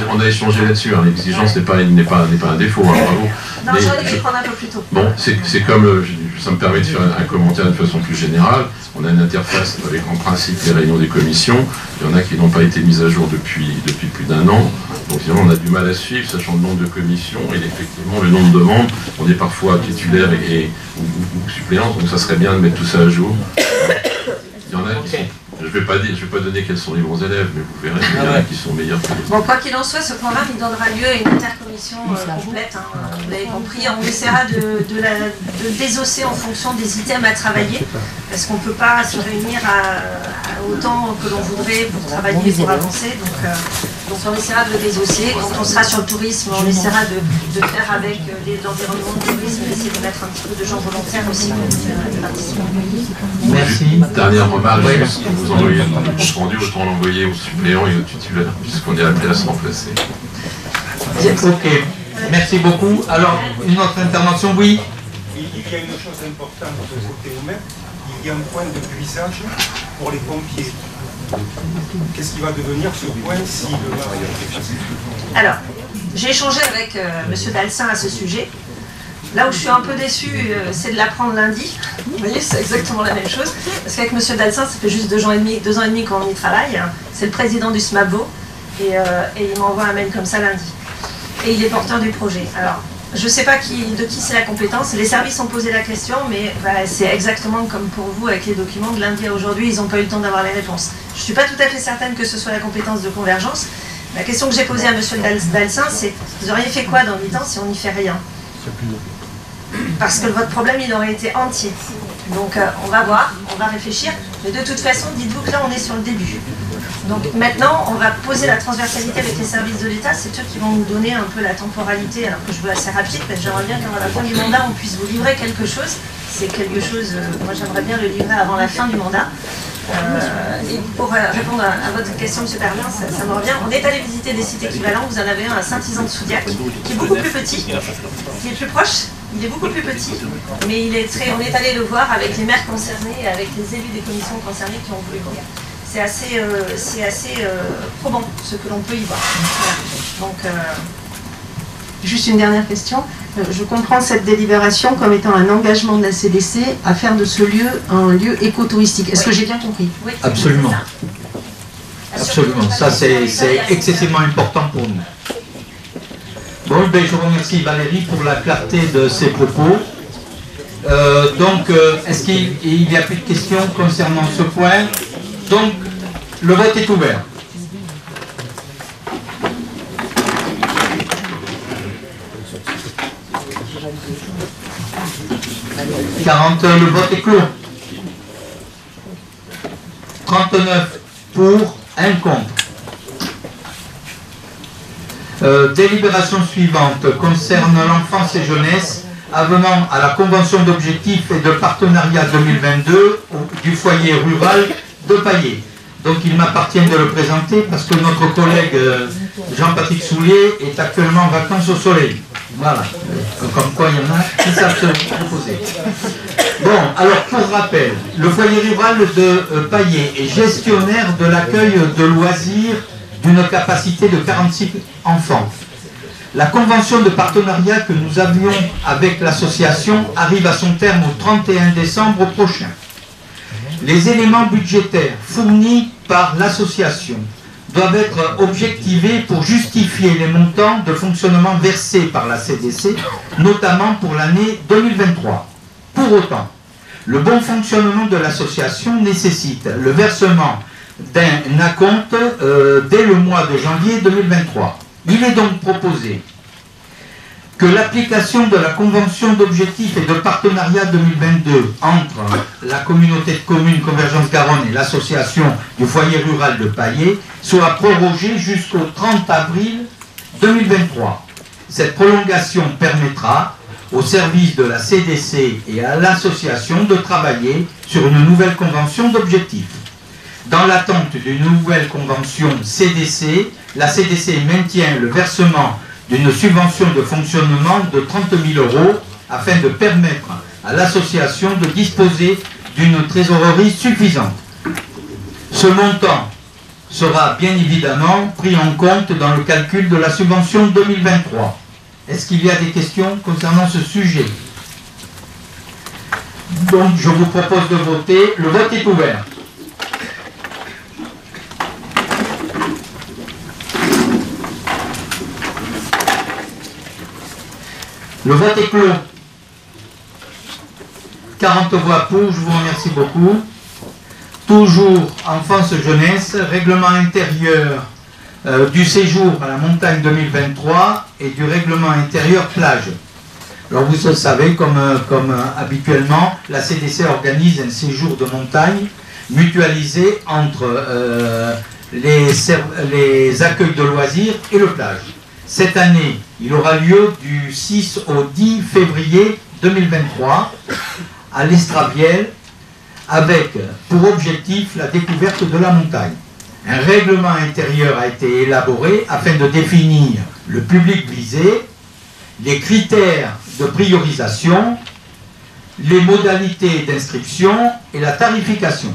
On a échangé là-dessus, l'exigence n'est pas un défaut, bravo. Non, j'aurais dû prendre un peu plus tôt. Bon, c'est comme, ça me permet de faire un commentaire de façon plus générale. On a une interface avec en principe les réunions des commissions. Il y en a qui n'ont pas été mises à jour depuis plus d'1 an. Donc évidemment, on a du mal à suivre, sachant le nombre de commissions et effectivement le nombre de membres. On est parfois titulaire ou suppléant, donc ça serait bien de mettre tout ça à jour. Il y en a qui sont... Je ne vais pas donner quels sont les bons élèves, mais vous verrez qu'il y en a qui sont meilleurs que les autres. Bon, quoi qu'il en soit, ce programme il donnera lieu à une intercommission complète. Vous l'avez compris, on essaiera de désosser en fonction des items à travailler, parce qu'on ne peut pas se réunir autant que l'on voudrait pour travailler, pour avancer. Donc on essaiera de le désosser. Quand on sera sur le tourisme, on essaiera de faire avec l'environnement du tourisme, essayer de mettre un petit peu de gens volontaires aussi pour les participants. Merci. Dernière remarque, vous envoyez le compte rendu, autant l'envoyer aux suppléants et aux titulaires, puisqu'on est appelé à se remplacer. Ok, merci beaucoup. Alors, une autre intervention, oui. Il il y a une chose importante que c'était omettre, il y a un point de glissage pour les pompiers. Qu'est-ce qui va devenir ce point si le barrage est effacé? Alors, j'ai échangé avec M. Dalsin à ce sujet. Là où je suis un peu déçue, c'est de l'apprendre lundi. Vous voyez, c'est exactement la même chose. Parce qu'avec M. Dalsin, ça fait juste 2 ans et demi qu'on y travaille. C'est le président du SMAPVO. Et il m'envoie un mail comme ça lundi. Et il est porteur du projet. Alors, je ne sais pas de qui c'est la compétence. Les services ont posé la question, mais c'est exactement comme pour vous avec les documents. De lundi à aujourd'hui, ils n'ont pas eu le temps d'avoir les réponses. Je ne suis pas tout à fait certaine que ce soit la compétence de Convergence. La question que j'ai posée à M. Dalsin, c'est vous auriez fait quoi dans 8 ans si on n'y fait rien? Parce que votre problème, il aurait été entier. Donc, on va voir, on va réfléchir. Mais de toute façon, dites-vous que là, on est sur le début. Donc maintenant, on va poser la transversalité avec les services de l'État. C'est eux qui vont nous donner un peu la temporalité, alors que je veux assez rapide, parce que j'aimerais bien qu'à la fin du mandat, on puisse vous livrer quelque chose. C'est quelque chose, moi j'aimerais bien le livrer avant la fin du mandat. Et pour répondre à votre question, M. Berlin, ça me revient. On est allé visiter des sites équivalents. Vous en avez un à Saint-Isant-de-Soudiac, qui est beaucoup plus petit, qui est plus proche. Il est beaucoup plus petit, mais on est allé le voir avec les maires concernés et avec les élus des commissions concernées qui ont voulu venir. C'est assez probant ce que l'on peut y voir. Voilà. Donc, juste une dernière question. Je comprends cette délibération comme étant un engagement de la CDC à faire de ce lieu un lieu écotouristique. Est-ce que j'ai bien compris? Oui. Absolument. Absolument. Ça, c'est excessivement important pour nous. Bon, ben, je remercie Valérie pour la clarté de ses propos. Est-ce qu'il n'y a plus de questions concernant ce point? Donc, le vote est ouvert. Le vote est clos. 39 pour, 1 contre. Délibération suivante concerne l'enfance et jeunesse, avenant à la convention d'objectifs et de partenariat 2022 du foyer rural de Paillé. Donc il m'appartient de le présenter parce que notre collègue Jean-Patrick Soulier est actuellement en vacances au soleil. Voilà, comme quoi il y en a qui savent se proposer. Bon, alors pour rappel, le foyer rural de Paillé est gestionnaire de l'accueil de loisirs d'une capacité de 46 enfants. La convention de partenariat que nous avions avec l'association arrive à son terme au 31 décembre prochain. Les éléments budgétaires fournis par l'association doivent être objectivés pour justifier les montants de fonctionnement versés par la CDC, notamment pour l'année 2023. Pour autant, le bon fonctionnement de l'association nécessite le versement d'un acompte dès le mois de janvier 2023. Il est donc proposé que l'application de la convention d'objectifs et de partenariat 2022 entre la communauté de communes Convergence Garonne et l'association du foyer rural de Paillé soit prorogée jusqu'au 30 avril 2023. Cette prolongation permettra au service de la CDC et à l'association de travailler sur une nouvelle convention d'objectifs. Dans l'attente d'une nouvelle convention CDC, la CDC maintient le versement d'une subvention de fonctionnement de 30 000 € afin de permettre à l'association de disposer d'une trésorerie suffisante. Ce montant sera bien évidemment pris en compte dans le calcul de la subvention 2023. Est-ce qu'il y a des questions concernant ce sujet? Donc je vous propose de voter. Le vote est ouvert. Le vote est clos. 40 voix pour, je vous remercie beaucoup. Toujours enfance-jeunesse, règlement intérieur du séjour à la montagne 2023 et du règlement intérieur plage. Alors vous le savez, comme habituellement, la CDC organise un séjour de montagne mutualisé entre les accueils de loisirs et le plage. Cette année, il aura lieu du 6 au 10 février 2023 à l'Estraviel avec pour objectif la découverte de la montagne. Un règlement intérieur a été élaboré afin de définir le public visé, les critères de priorisation les modalités d'inscription et la tarification.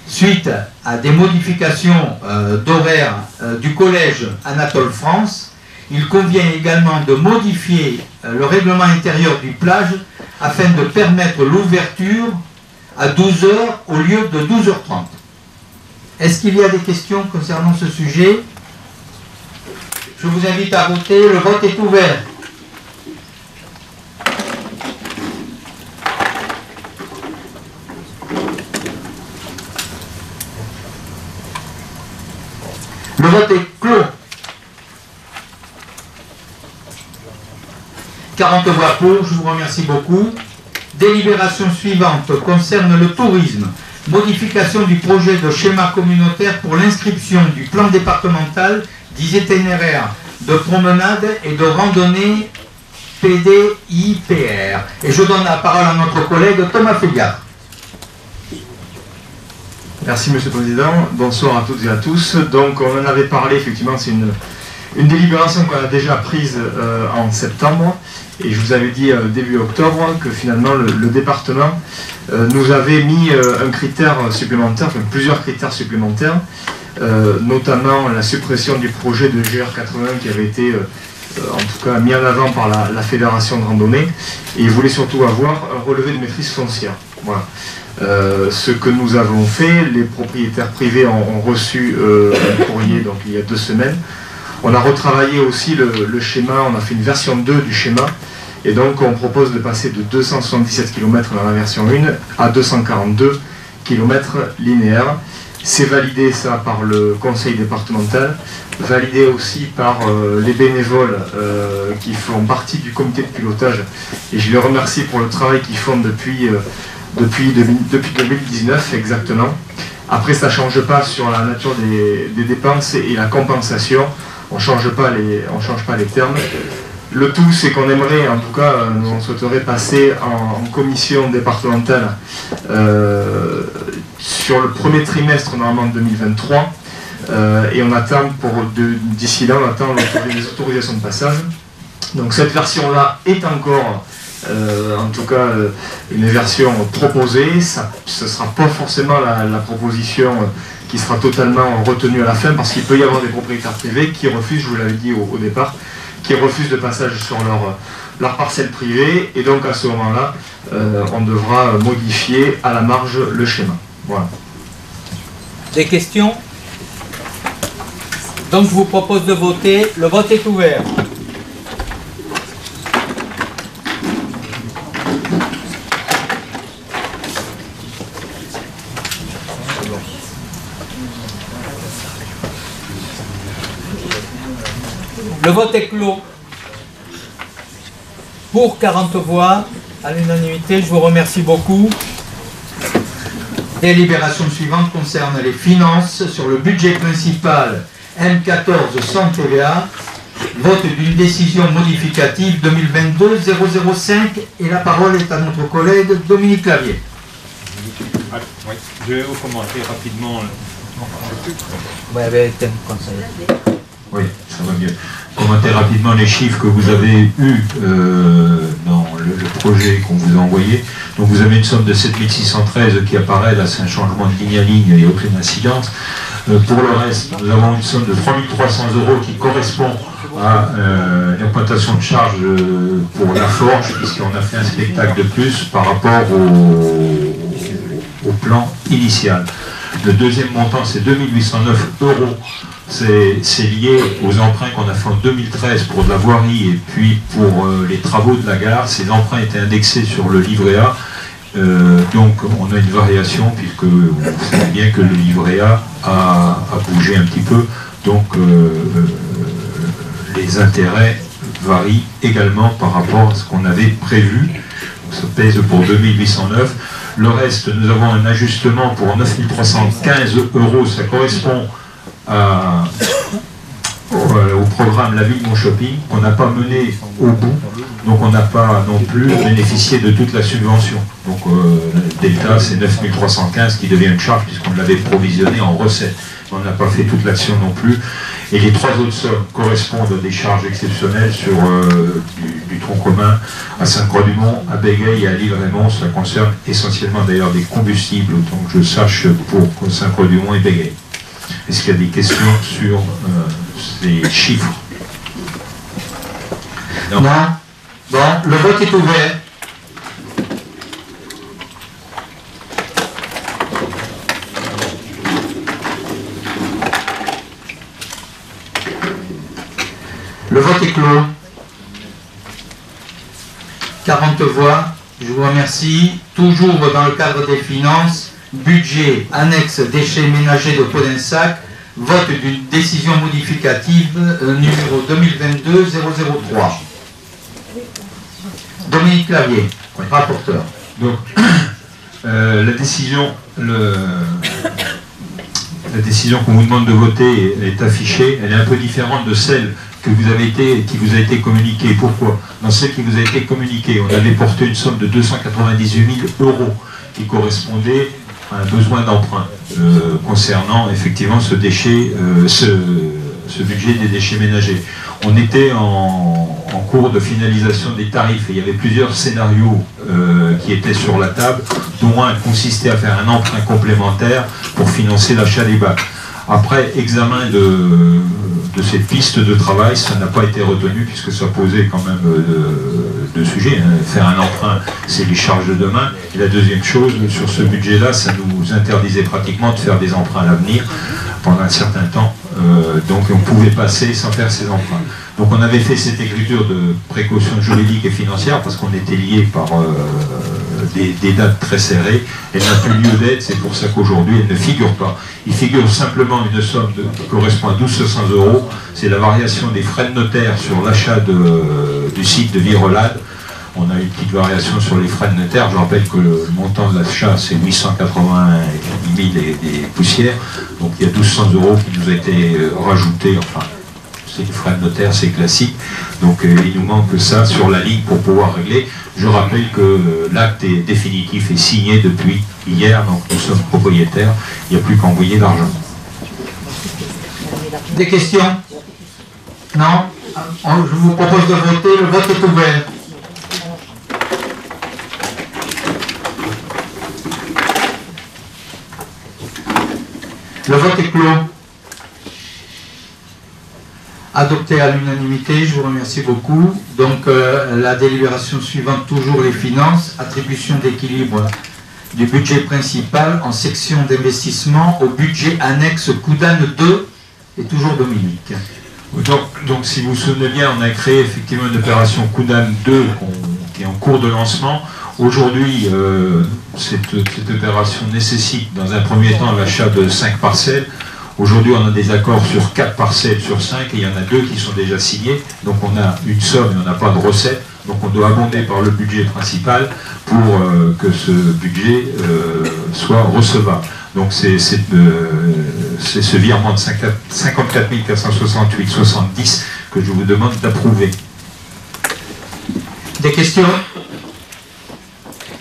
Suite à des modifications d'horaire du collège Anatole France, il convient également de modifier le règlement intérieur du plage afin de permettre l'ouverture à 12 h au lieu de 12h30. Est-ce qu'il y a des questions concernant ce sujet? Je vous invite à voter. Le vote est ouvert. Le vote est clos. 40 voix pour, je vous remercie beaucoup. Délibération suivante concerne le tourisme. Modification du projet de schéma communautaire pour l'inscription du plan départemental des itinéraires de promenade et de randonnée PDIPR. Et je donne la parole à notre collègue Thomas Fégard. Merci Monsieur le Président, bonsoir à toutes et à tous. Donc on en avait parlé, effectivement c'est une délibération qu'on a déjà prise en septembre, et je vous avais dit début octobre que finalement le département nous avait mis un critère supplémentaire, enfin plusieurs critères supplémentaires, notamment la suppression du projet de GR81 qui avait été en tout cas mis en avant par la Fédération de randonnée, et il voulait surtout avoir un relevé de maîtrise foncière. Voilà. Ce que nous avons fait, les propriétaires privés ont reçu un courrier donc, il y a 2 semaines. On a retravaillé aussi le schéma, on a fait une version 2 du schéma, et donc on propose de passer de 277 km dans la version 1 à 242 km linéaires. C'est validé ça par le conseil départemental, validé aussi par les bénévoles qui font partie du comité de pilotage, et je les remercie pour le travail qu'ils font depuis 2019 exactement. Après, ça ne change pas sur la nature des dépenses et la compensation, on ne change pas les termes. Le tout, c'est qu'on aimerait, en tout cas, on souhaiterait passer en commission départementale sur le premier trimestre normalement de 2023, et on attend d'ici là, on attend les autorisations de passage. Donc cette version-là est encore en tout cas une version proposée. Ce ne sera pas forcément la proposition qui sera totalement retenue à la fin, parce qu'il peut y avoir des propriétaires privés qui refusent, je vous l'avais dit au départ, qui refusent de passage sur leur parcelle privée, et donc à ce moment-là, on devra modifier à la marge le schéma. Voilà. Des questions? Donc je vous propose de voter. Le vote est ouvert. Le vote est clos. Pour 40 voix, à l'unanimité, je vous remercie beaucoup. Délibération suivante concerne les finances sur le budget principal M14 sans TVA. Vote d'une décision modificative 2022-005, et la parole est à notre collègue Dominique Clavier. Oui, je vais vous commenter rapidement. Oui, ça va mieux. Commenter rapidement les chiffres que vous avez eus dans le projet qu'on vous a envoyé. Donc vous avez une somme de 7613 qui apparaît, là c'est un changement de ligne à ligne et aucune incidence. Pour le reste, nous avons une somme de 3300 € qui correspond à une augmentation de charge pour la forge, puisqu'on a fait un spectacle de plus par rapport au plan initial. Le deuxième montant, c'est 2809 €. C'est lié aux emprunts qu'on a fait en 2013 pour de la voirie et puis pour les travaux de la gare. Ces emprunts étaient indexés sur le livret A. Donc on a une variation, puisque vous savez bien que le livret A a bougé un petit peu. Donc les intérêts varient également par rapport à ce qu'on avait prévu. Donc, ça pèse pour 2809. Le reste, nous avons un ajustement pour 9315 €. Ça correspond au programme La Ville Mon Shopping, qu'on n'a pas mené au bout, donc on n'a pas non plus bénéficié de toute la subvention. Donc Delta, c'est 9315 qui devient une charge, puisqu'on l'avait provisionné en recette. On n'a pas fait toute l'action non plus. Et les 3 autres sommes correspondent à des charges exceptionnelles sur du tronc commun à Sainte-Croix-du-Mont, à Bégueil et à l'Île-Raymond. Ça concerne essentiellement d'ailleurs des combustibles, autant que je sache, pour Sainte-Croix-du-Mont et Bégueil. Est-ce qu'il y a des questions sur ces chiffres? Non. Bon, le vote est ouvert. Le vote est clos. 40 voix. Je vous remercie. Toujours dans le cadre des finances, budget annexe déchets ménagers de Podensac, vote d'une décision modificative numéro 2022-003. Dominique Clavier, rapporteur. Donc, la décision qu'on vous demande de voter est affichée. Elle est un peu différente de celle qui vous a été communiquée. Pourquoi? Dans celle qui vous a été communiquée, on avait porté une somme de 298 000 € qui correspondait à un besoin d'emprunt concernant effectivement ce budget des déchets ménagers. On était en cours de finalisation des tarifs et il y avait plusieurs scénarios qui étaient sur la table, dont un consistait à faire un emprunt complémentaire pour financer l'achat des bacs. Après examen de cette piste de travail, ça n'a pas été retenu puisque ça posait quand même deux sujets. Faire un emprunt, c'est les charges de demain. Et la deuxième chose, sur ce budget-là, ça nous interdisait pratiquement de faire des emprunts à l'avenir pendant un certain temps. Donc on pouvait passer sans faire ces emprunts. Donc on avait fait cette écriture de précaution juridique et financière parce qu'on était liés par des dates très serrées. Elle n'a plus lieu d'être, c'est pour ça qu'aujourd'hui elle ne figure pas. Il figure simplement une somme qui correspond à 1 200 €. C'est la variation des frais de notaire sur l'achat du site de Virolade. On a une petite variation sur les frais de notaire. Je rappelle que le montant de l'achat, c'est 890 000 et des poussières. Donc il y a 1 200 € qui nous a été rajouté. Enfin, c'est les frais de notaire, c'est classique. Donc il nous manque ça sur la ligne pour pouvoir régler. Je rappelle que l'acte est définitif et signé depuis hier. Donc nous sommes propriétaires. Il n'y a plus qu'à envoyer l'argent. Des questions? Non? Je vous propose de voter. Le vote est ouvert. Le vote est clos. Adopté à l'unanimité, je vous remercie beaucoup. Donc la délibération suivante, toujours les finances, attribution d'équilibre du budget principal en section d'investissement au budget annexe Coudanne 2 et toujours Dominique. Donc si vous vous souvenez bien, on a créé effectivement une opération Coudanne 2 qui est en cours de lancement. Aujourd'hui, cette opération nécessite dans un premier temps l'achat de 5 parcelles. Aujourd'hui, on a des accords sur 4 parcelles sur 5 et il y en a 2 qui sont déjà signés. Donc on a une somme et on n'a pas de recette. Donc on doit abonder par le budget principal pour que ce budget soit recevable. Donc c'est ce virement de 54 468,70 que je vous demande d'approuver. Des questions?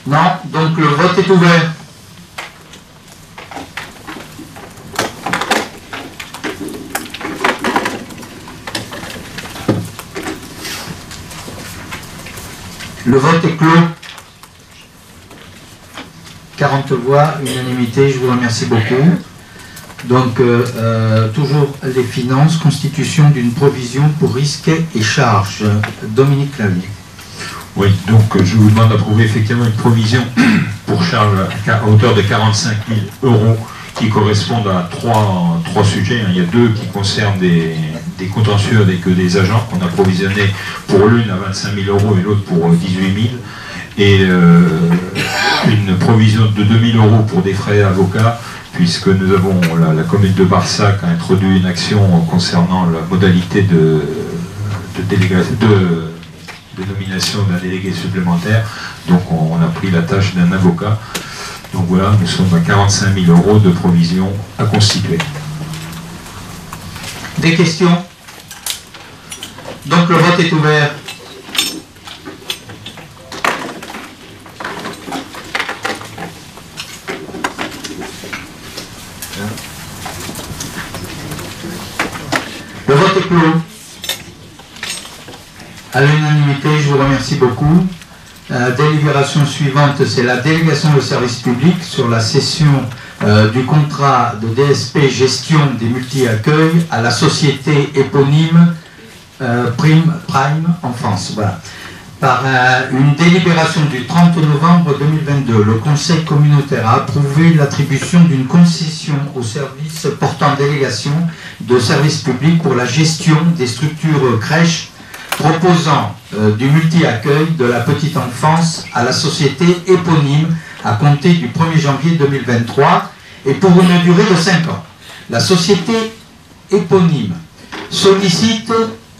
Non? Donc le vote est ouvert. Le vote est clos. 40 voix, unanimité, je vous remercie beaucoup. Donc, toujours les finances, constitution d'une provision pour risques et charges. Dominique Clavier. Oui, donc je vous demande d'approuver effectivement une provision pour charges à hauteur de 45 000 € qui correspondent à trois sujets. Il y a 2 qui concernent des contentieux avec des agents qu'on a provisionnés pour l'une à 25 000 € et l'autre pour 18 000. Et une provision de 2 000 € pour des frais d'avocat, puisque nous avons, la commune de Barsac a introduit une action concernant la modalité de nomination d'un délégué supplémentaire. Donc on a pris la tâche d'un avocat. Donc voilà, nous sommes à 45 000 € de provision à constituer. Des questions? Donc le vote est ouvert. Le vote est clos. À l'unanimité, je vous remercie beaucoup. Délibération suivante, c'est la délégation de service public sur la cession du contrat de DSP gestion des multi-accueils à la société éponyme Prime Enfance. Voilà. Par une délibération du 30 novembre 2022, le Conseil communautaire a approuvé l'attribution d'une concession au service portant délégation de service public pour la gestion des structures crèches proposant du multi-accueil de la petite enfance à la société éponyme à compter du 1er janvier 2023 et pour une durée de 5 ans. La société éponyme sollicite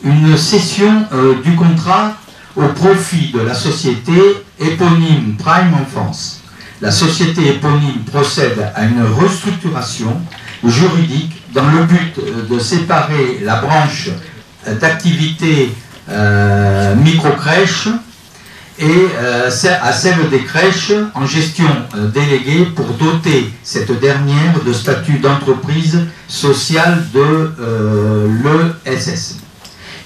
une cession du contrat au profit de la société éponyme Prime Enfance. La société éponyme procède à une restructuration juridique dans le but de séparer la branche d'activité micro-crèche et à celle des crèches en gestion déléguée pour doter cette dernière de statut d'entreprise sociale de l'ESS.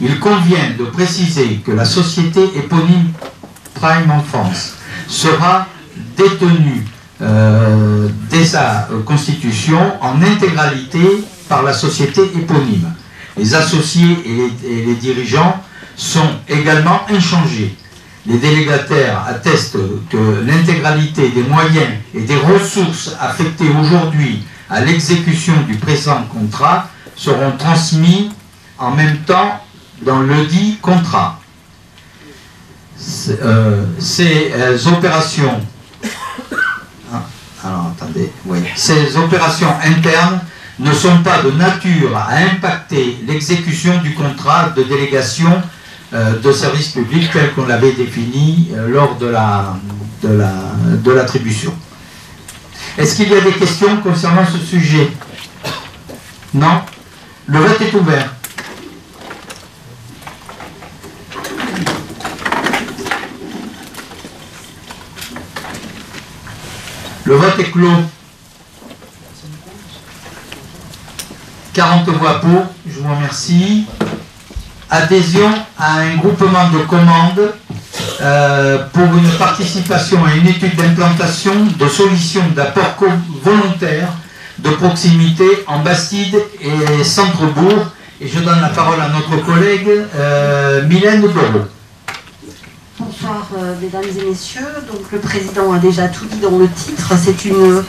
Il convient de préciser que la société éponyme Prime Enfance sera détenue dès sa constitution en intégralité par la société éponyme. Les associés et les dirigeants sont également inchangés. Les délégataires attestent que l'intégralité des moyens et des ressources affectés aujourd'hui à l'exécution du présent contrat seront transmis en même temps dans le dit contrat. Ces opérations, ces opérations internes ne sont pas de nature à impacter l'exécution du contrat de délégation de service public tel qu'on l'avait défini lors de l'attribution. Est-ce qu'il y a des questions concernant ce sujet? Non? Le vote est ouvert. Le vote est clos. 40 voix pour, je vous remercie. Adhésion à un groupement de commandes pour une participation à une étude d'implantation de solutions d'apport volontaire de proximité en Bastide et Centre-Bourg. Et je donne la parole à notre collègue Mylène Doro. Bonsoir mesdames et messieurs, donc le président a déjà tout dit dans le titre, c'est une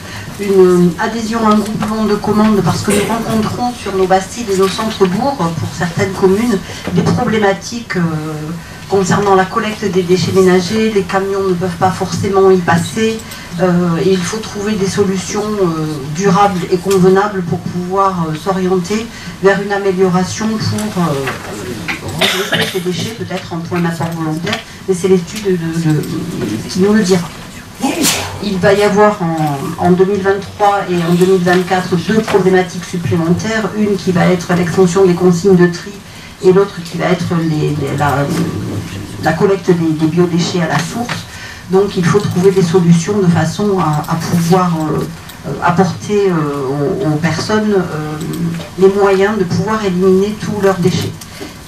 adhésion à un groupement de commandes parce que nous rencontrons sur nos bastides et nos centres-bourgs, pour certaines communes, des problématiques concernant la collecte des déchets ménagers. Les camions ne peuvent pas forcément y passer et il faut trouver des solutions durables et convenables pour pouvoir s'orienter vers une amélioration pour remplacer ces déchets, peut-être en point d'apport volontaire, mais c'est l'étude qui nous le dira. Il va y avoir en 2023 et en 2024 deux problématiques supplémentaires, une qui va être l'extension des consignes de tri et l'autre qui va être la collecte des biodéchets à la source. Donc il faut trouver des solutions de façon à pouvoir apporter aux personnes les moyens de pouvoir éliminer tous leurs déchets.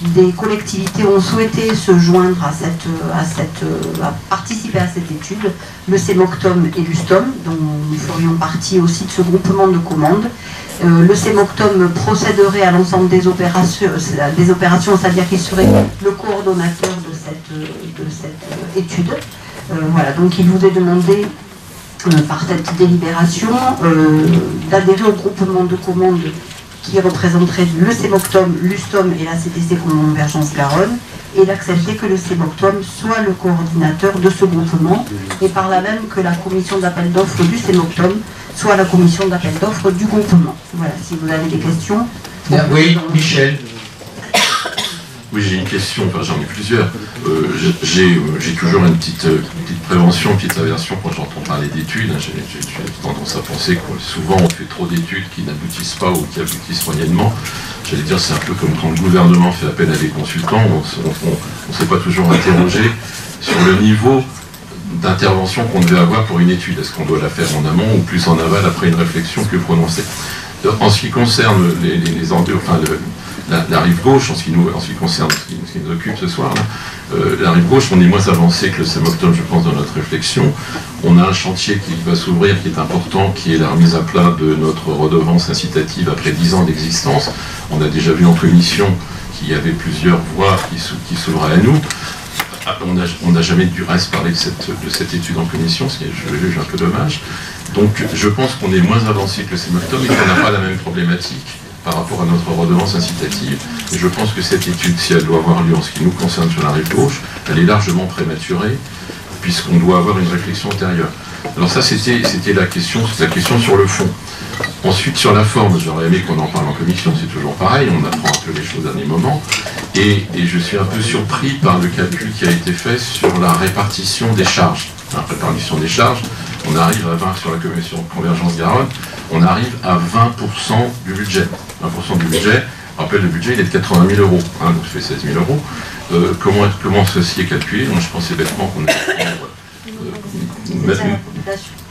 Des collectivités ont souhaité se joindre à participer à cette étude, le CEMOCTOM et l'USTOM, dont nous ferions partie aussi de ce groupement de commandes. Le CEMOCTOM procéderait à l'ensemble des opérations, c'est-à-dire qu'il serait le coordonnateur de cette étude. Voilà, donc il vous est demandé par cette délibération d'adhérer au groupement de commandes qui représenterait le CEMOCTOM, l'USTOM et la CTC Convergence Garonne, et d'accepter que le CEMOCTOM soit le coordinateur de ce groupement, et par là même que la commission d'appel d'offres du CEMOCTOM soit la commission d'appel d'offres du groupement. Voilà, si vous avez des questions. Oui, Michel. Oui, j'ai une question, enfin j'en ai plusieurs. J'ai toujours une petite prévention, une petite aversion quand j'entends parler d'études. J'ai tendance à penser que souvent on fait trop d'études qui n'aboutissent pas ou qui aboutissent moyennement. J'allais dire, c'est un peu comme quand le gouvernement fait appel à des consultants, on ne s'est pas toujours interrogé sur le niveau d'intervention qu'on devait avoir pour une étude. Est-ce qu'on doit la faire en amont ou plus en aval après une réflexion plus prononcée? En ce qui concerne la rive gauche, en ce qui concerne ce qui nous occupe ce soir, là, la rive gauche, on est moins avancé que le CEMOCTOM, je pense, dans notre réflexion. On a un chantier qui va s'ouvrir, qui est important, qui est la remise à plat de notre redevance incitative après 10 ans d'existence. On a déjà vu en commission qu'il y avait plusieurs voies qui s'ouvraient à nous. On n'a jamais du reste parlé de cette étude en commission, ce qui je le juge un peu dommage. Donc je pense qu'on est moins avancé que le CEMOCTOM et qu'on n'a pas la même problématique par rapport à notre redevance incitative. Et je pense que cette étude, si elle doit avoir lieu en ce qui nous concerne sur la rive gauche, elle est largement prématurée, puisqu'on doit avoir une réflexion antérieure. Alors ça, c'était la question sur le fond. Ensuite, sur la forme, j'aurais aimé qu'on en parle en commission, c'est toujours pareil, on apprend un peu les choses à des moments. Et je suis un peu surpris par le calcul qui a été fait sur la répartition des charges. La répartition des charges, on arrive à 20 sur la commission Convergence Garonne, on arrive à 20% du budget. 20% du budget, je rappelle, le budget il est de 80 000 euros, hein, donc ça fait 16 000 euros. Comment ceci est calculé? Donc je pensais bêtement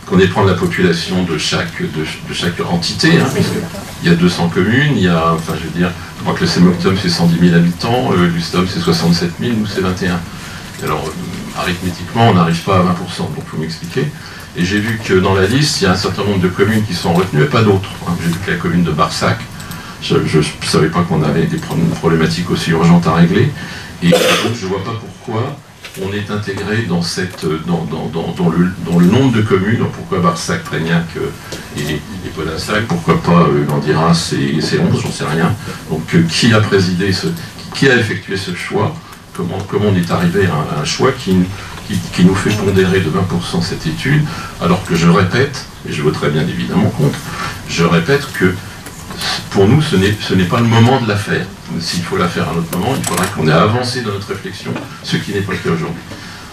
qu'on ait prendre la population de chaque entité, hein, il y a 200 communes, il y a, enfin je veux dire, je crois que le CEMOCTOM c'est 110 000 habitants, l'USTOM c'est 67 000, nous c'est 21. Alors arithmétiquement on n'arrive pas à 20%, donc il faut m'expliquer. Et j'ai vu que dans la liste, il y a un certain nombre de communes qui sont retenues et pas d'autres. Hein. J'ai vu que la commune de Barsac, je ne savais pas qu'on avait des problématiques aussi urgentes à régler, et donc je ne vois pas pourquoi on est intégré dans le nombre de communes. Donc pourquoi Barsac, Prégnac et Podinsac, pourquoi pas Landiras et C11, j'en sais rien. Donc qui a effectué ce choix, comment on est arrivé à un choix qui nous fait pondérer de 20% cette étude, alors que je répète, et je voterai bien évidemment contre, je répète que pour nous ce n'est pas le moment de la faire. S'il faut la faire à un autre moment, il faudra qu'on ait avancé dans notre réflexion, ce qui n'est pas le cas aujourd'hui.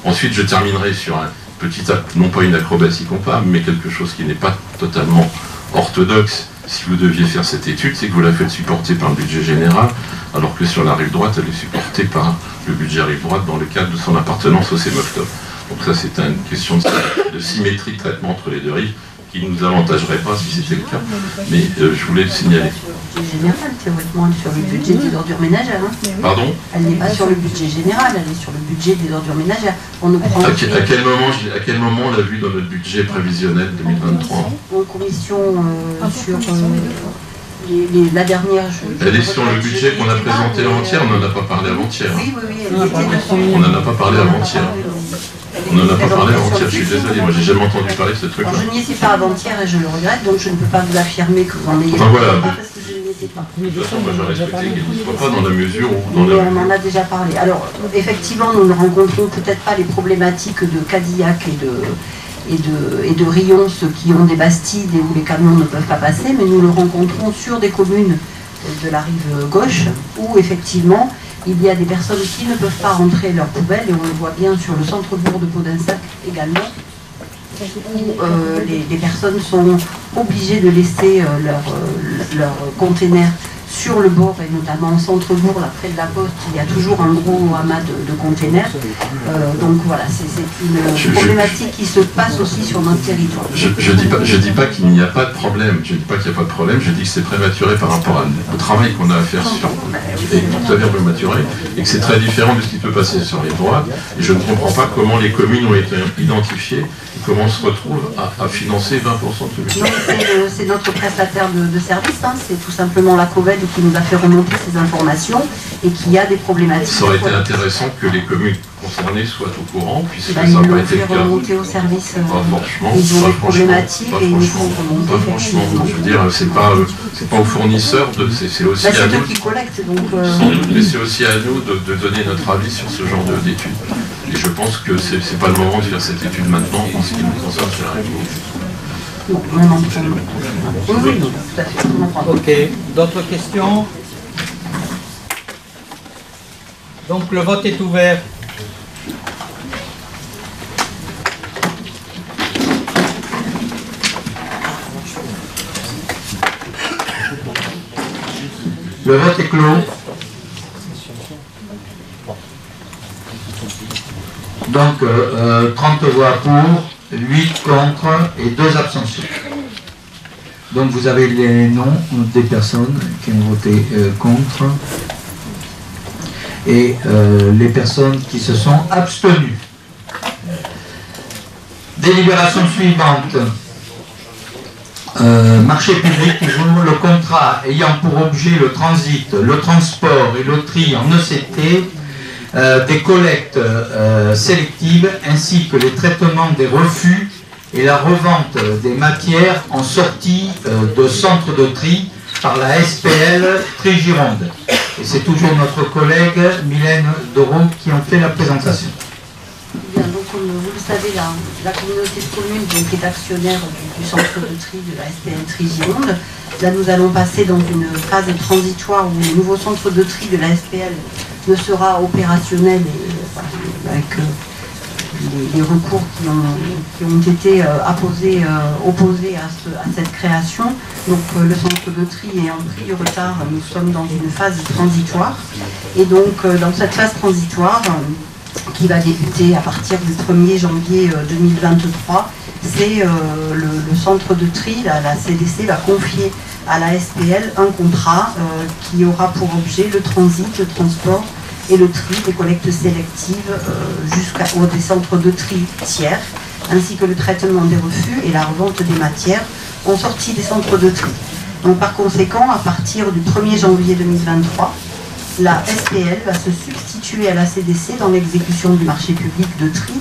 Ensuite, je terminerai sur un petit acte, non pas une acrobatie comptable, mais quelque chose qui n'est pas totalement orthodoxe. Si vous deviez faire cette étude, c'est que vous la faites supporter par le budget général, alors que sur la rive droite, elle est supportée par le budget rive droite dans le cadre de son appartenance au CEMOCTOM. Donc ça, c'est une question de symétrie de traitement entre les deux rives, qui ne nous avantagerait pas si c'était le cas. Mais je voulais le signaler. Général, théoriquement, elle est sur le budget des ordures ménagères. Hein. Pardon? Elle n'est pas sur le budget général, elle est sur le budget des ordures ménagères. On nous prend à quel moment on l'a vu dans notre budget prévisionnel 2023? En commission sur la dernière... Elle est sur le budget qu'on a présenté avant-hier, on n'en a pas parlé avant-hier. Oui, elle était dessus. On n'en a pas parlé avant-hier. On n'en a pas parlé avant-hier, je suis désolé, moi j'ai jamais entendu parler de ce truc-là. Je n'y étais pas avant-hier et je le regrette, donc je ne peux pas vous affirmer que vous en ayez enfin, voilà. pas parce que je n'y étais pas. De toute façon, moi j'aurais souhaité qu'il ne soit pas dans la mesure où... Mais on en a déjà parlé. Alors, effectivement, nous ne rencontrons peut-être pas les problématiques de Cadillac et de Rion, ceux qui ont des bastides et où les camions ne peuvent pas passer, mais nous le rencontrons sur des communes de la rive gauche, où effectivement, il y a des personnes qui ne peuvent pas rentrer leurs poubelles, et on le voit bien sur le centre-bourg de Podinsac également, où les personnes sont obligées de laisser leurs containers sur le bord, et notamment en centre-bourg, là près de la poste, il y a toujours un gros amas de containers. Donc voilà, c'est une problématique qui se passe aussi sur notre territoire. Je dis pas qu'il n'y a pas de problème, je dis pas qu'il n'y a pas de problème, je dis que c'est prématuré par rapport au travail qu'on a à faire sur, et tout à fait prématuré, et que c'est très différent de ce qui peut passer sur les droits, et je ne comprends pas comment les communes ont été identifiées, et comment on se retrouve à financer 20% de ce budget. C'est notre prestataire de service, hein, c'est tout simplement la COVED qui nous a fait remonter ces informations et qui a des problématiques. Ça aurait été intéressant que les communes concernées soient au courant, puisque ça ils n'a l'ont pas été le fait cas. remonter au service. Franchement, ils ont des problématiques et ils nous font remonter. Pas franchement, je veux dire, c'est pas aux fournisseurs, c'est aussi à nous. C'est eux qui collectent, donc. Mais c'est aussi à nous de donner notre avis sur ce genre d'études. Et je pense que c'est pas le moment de faire cette étude maintenant en ce qui nous concerne sur la rive gauche. Non, oui, tout à fait. Ok, d'autres questions? Donc le vote est ouvert. Le vote est clos. Donc 30 voix pour, 8 contre et 2 abstentions. Donc vous avez les noms des personnes qui ont voté contre et les personnes qui se sont abstenues. Délibération suivante. Marché public, toujours le contrat ayant pour objet le transit, le transport et le tri en ECT des collectes sélectives ainsi que les traitements des refus et la revente des matières en sortie de centre de tri par la SPL Tri-Gironde. Et c'est toujours notre collègue Mylène Doron qui en fait la présentation. Bien, donc comme vous le savez, la communauté de communes donc, est actionnaire du centre de tri de la SPL Tri-Gironde. Là, nous allons passer dans une phase transitoire où le nouveau centre de tri de la SPL ne sera opérationnel et, voilà, avec les recours qui ont été opposés à cette création. Donc le centre de tri ayant pris du retard, nous sommes dans une phase transitoire. Et donc dans cette phase transitoire, qui va débuter à partir du 1er janvier 2023, c'est le centre de tri, la CDC, va confier à la SPL un contrat qui aura pour objet le transit, le transport et le tri des collectes sélectives jusqu'au des centres de tri tiers, ainsi que le traitement des refus et la revente des matières en sortie des centres de tri. Donc par conséquent, à partir du 1er janvier 2023, la SPL va se substituer à la CDC dans l'exécution du marché public de tri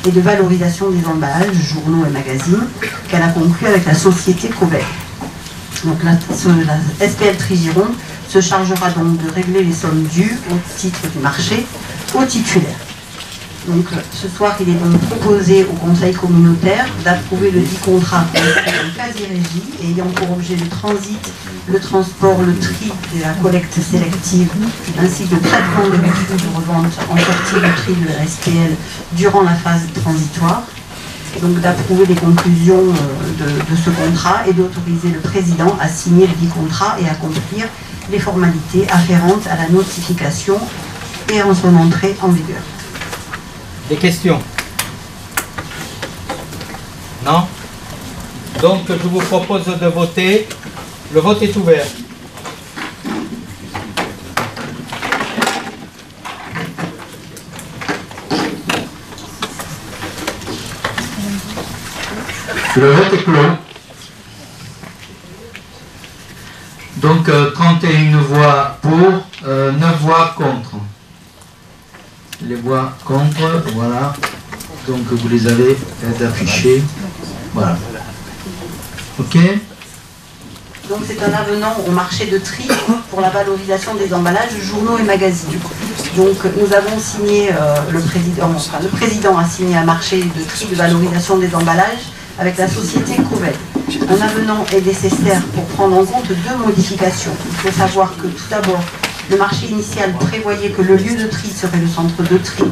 et de valorisation des emballages, journaux et magazines qu'elle a conclu avec la société Coved. Donc la SPL Tri-Gironde se chargera donc de régler les sommes dues au titre du marché aux titulaires. Donc ce soir, il est donc proposé au Conseil communautaire d'approuver le dit contrat en quasi-régie et ayant pour objet le transit, le transport, le tri de la collecte sélective ainsi que le traitement des refus de revente en sortie du tri de la SPL durant la phase transitoire. Donc d'approuver les conclusions de ce contrat et d'autoriser le président à signer le dit contrat et à accomplir les formalités afférentes à la notification et en son entrée en vigueur. Des questions? Non? Donc je vous propose de voter. Le vote est ouvert. Le vote est clos. Donc 31 voix pour, 9 voix contre. Les voix contre, voilà. Donc vous les avez affichées. Voilà. Ok. Donc c'est un avenant au marché de tri pour la valorisation des emballages, journaux et magazines. Donc nous avons signé, le président a signé un marché de tri de valorisation des emballages avec la société Coved. Un avenant est nécessaire pour prendre en compte deux modifications. Il faut savoir que tout d'abord, le marché initial prévoyait que le lieu de tri serait le centre de tri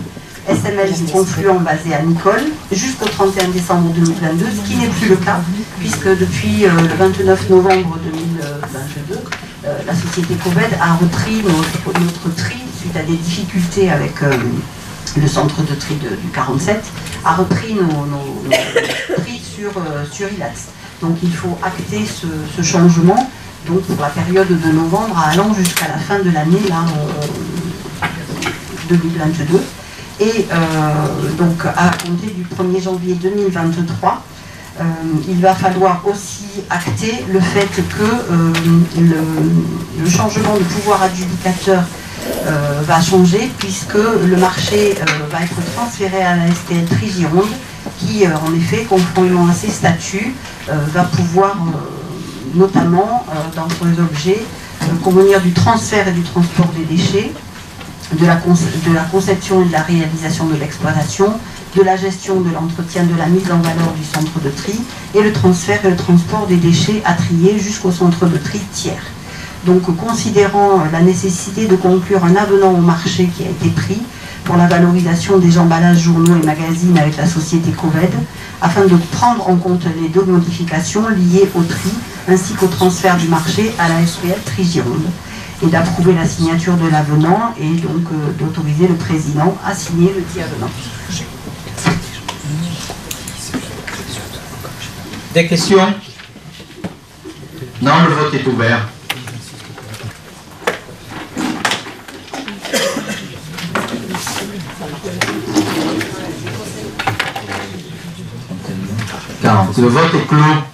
SML du Confluent basé à Nicole jusqu'au 31 décembre 2022, ce qui n'est plus le cas, puisque depuis le 29 novembre 2022, la société Coved a repris notre tri suite à des difficultés avec le centre de tri du 47, a repris nos tri sur ILATS. Donc il faut acter ce changement donc pour la période de novembre allant jusqu'à la fin de l'année 2022. Et donc à compter du 1er janvier 2023, il va falloir aussi acter le fait que le changement de pouvoir adjudicateur va changer puisque le marché va être transféré à la SPL Tri-Gironde qui, en effet, conformément à ses statuts, va pouvoir notamment, dans ses objets, convenir du transfert et du transport des déchets, de la conception et de la réalisation de l'exploitation, de la gestion de l'entretien de la mise en valeur du centre de tri et le transfert et le transport des déchets à trier jusqu'au centre de tri tiers. Donc, considérant la nécessité de conclure un avenant au marché qui a été pris pour la valorisation des emballages, journaux et magazines avec la société Coved, afin de prendre en compte les deux modifications liées au tri ainsi qu'au transfert du marché à la SPL Tri-Gironde, et d'approuver la signature de l'avenant et donc d'autoriser le président à signer le dit avenant. Des questions? Non, le vote est ouvert. Le vote est clos.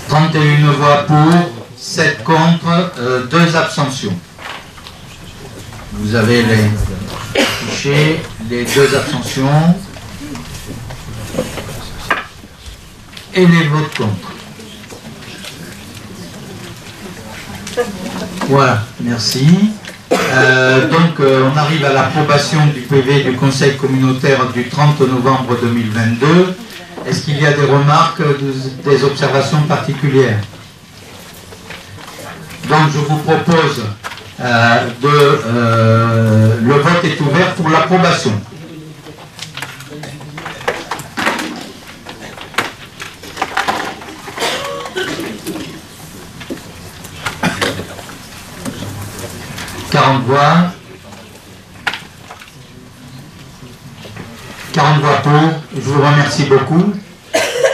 31 voix pour, 7 contre, 2 abstentions. Vous avez les fichiers, les 2 abstentions et les votes contre. Voilà, merci. On arrive à l'approbation du PV du Conseil communautaire du 30 novembre 2022. Est-ce qu'il y a des remarques, des observations particulières? Donc je vous propose le vote est ouvert pour l'approbation. Voix. 40 voix pour, je vous remercie beaucoup.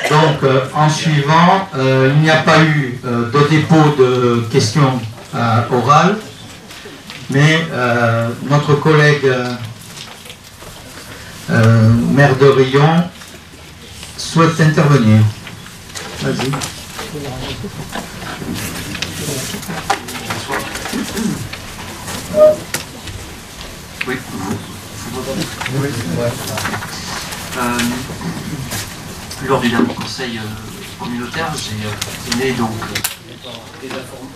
Donc en suivant, il n'y a pas eu de dépôt de questions orales, mais notre collègue maire de Riom souhaite intervenir. Vas-y. Oui, vous m'entendez? Oui. Lors du dernier conseil communautaire, j'ai donné donc des informations.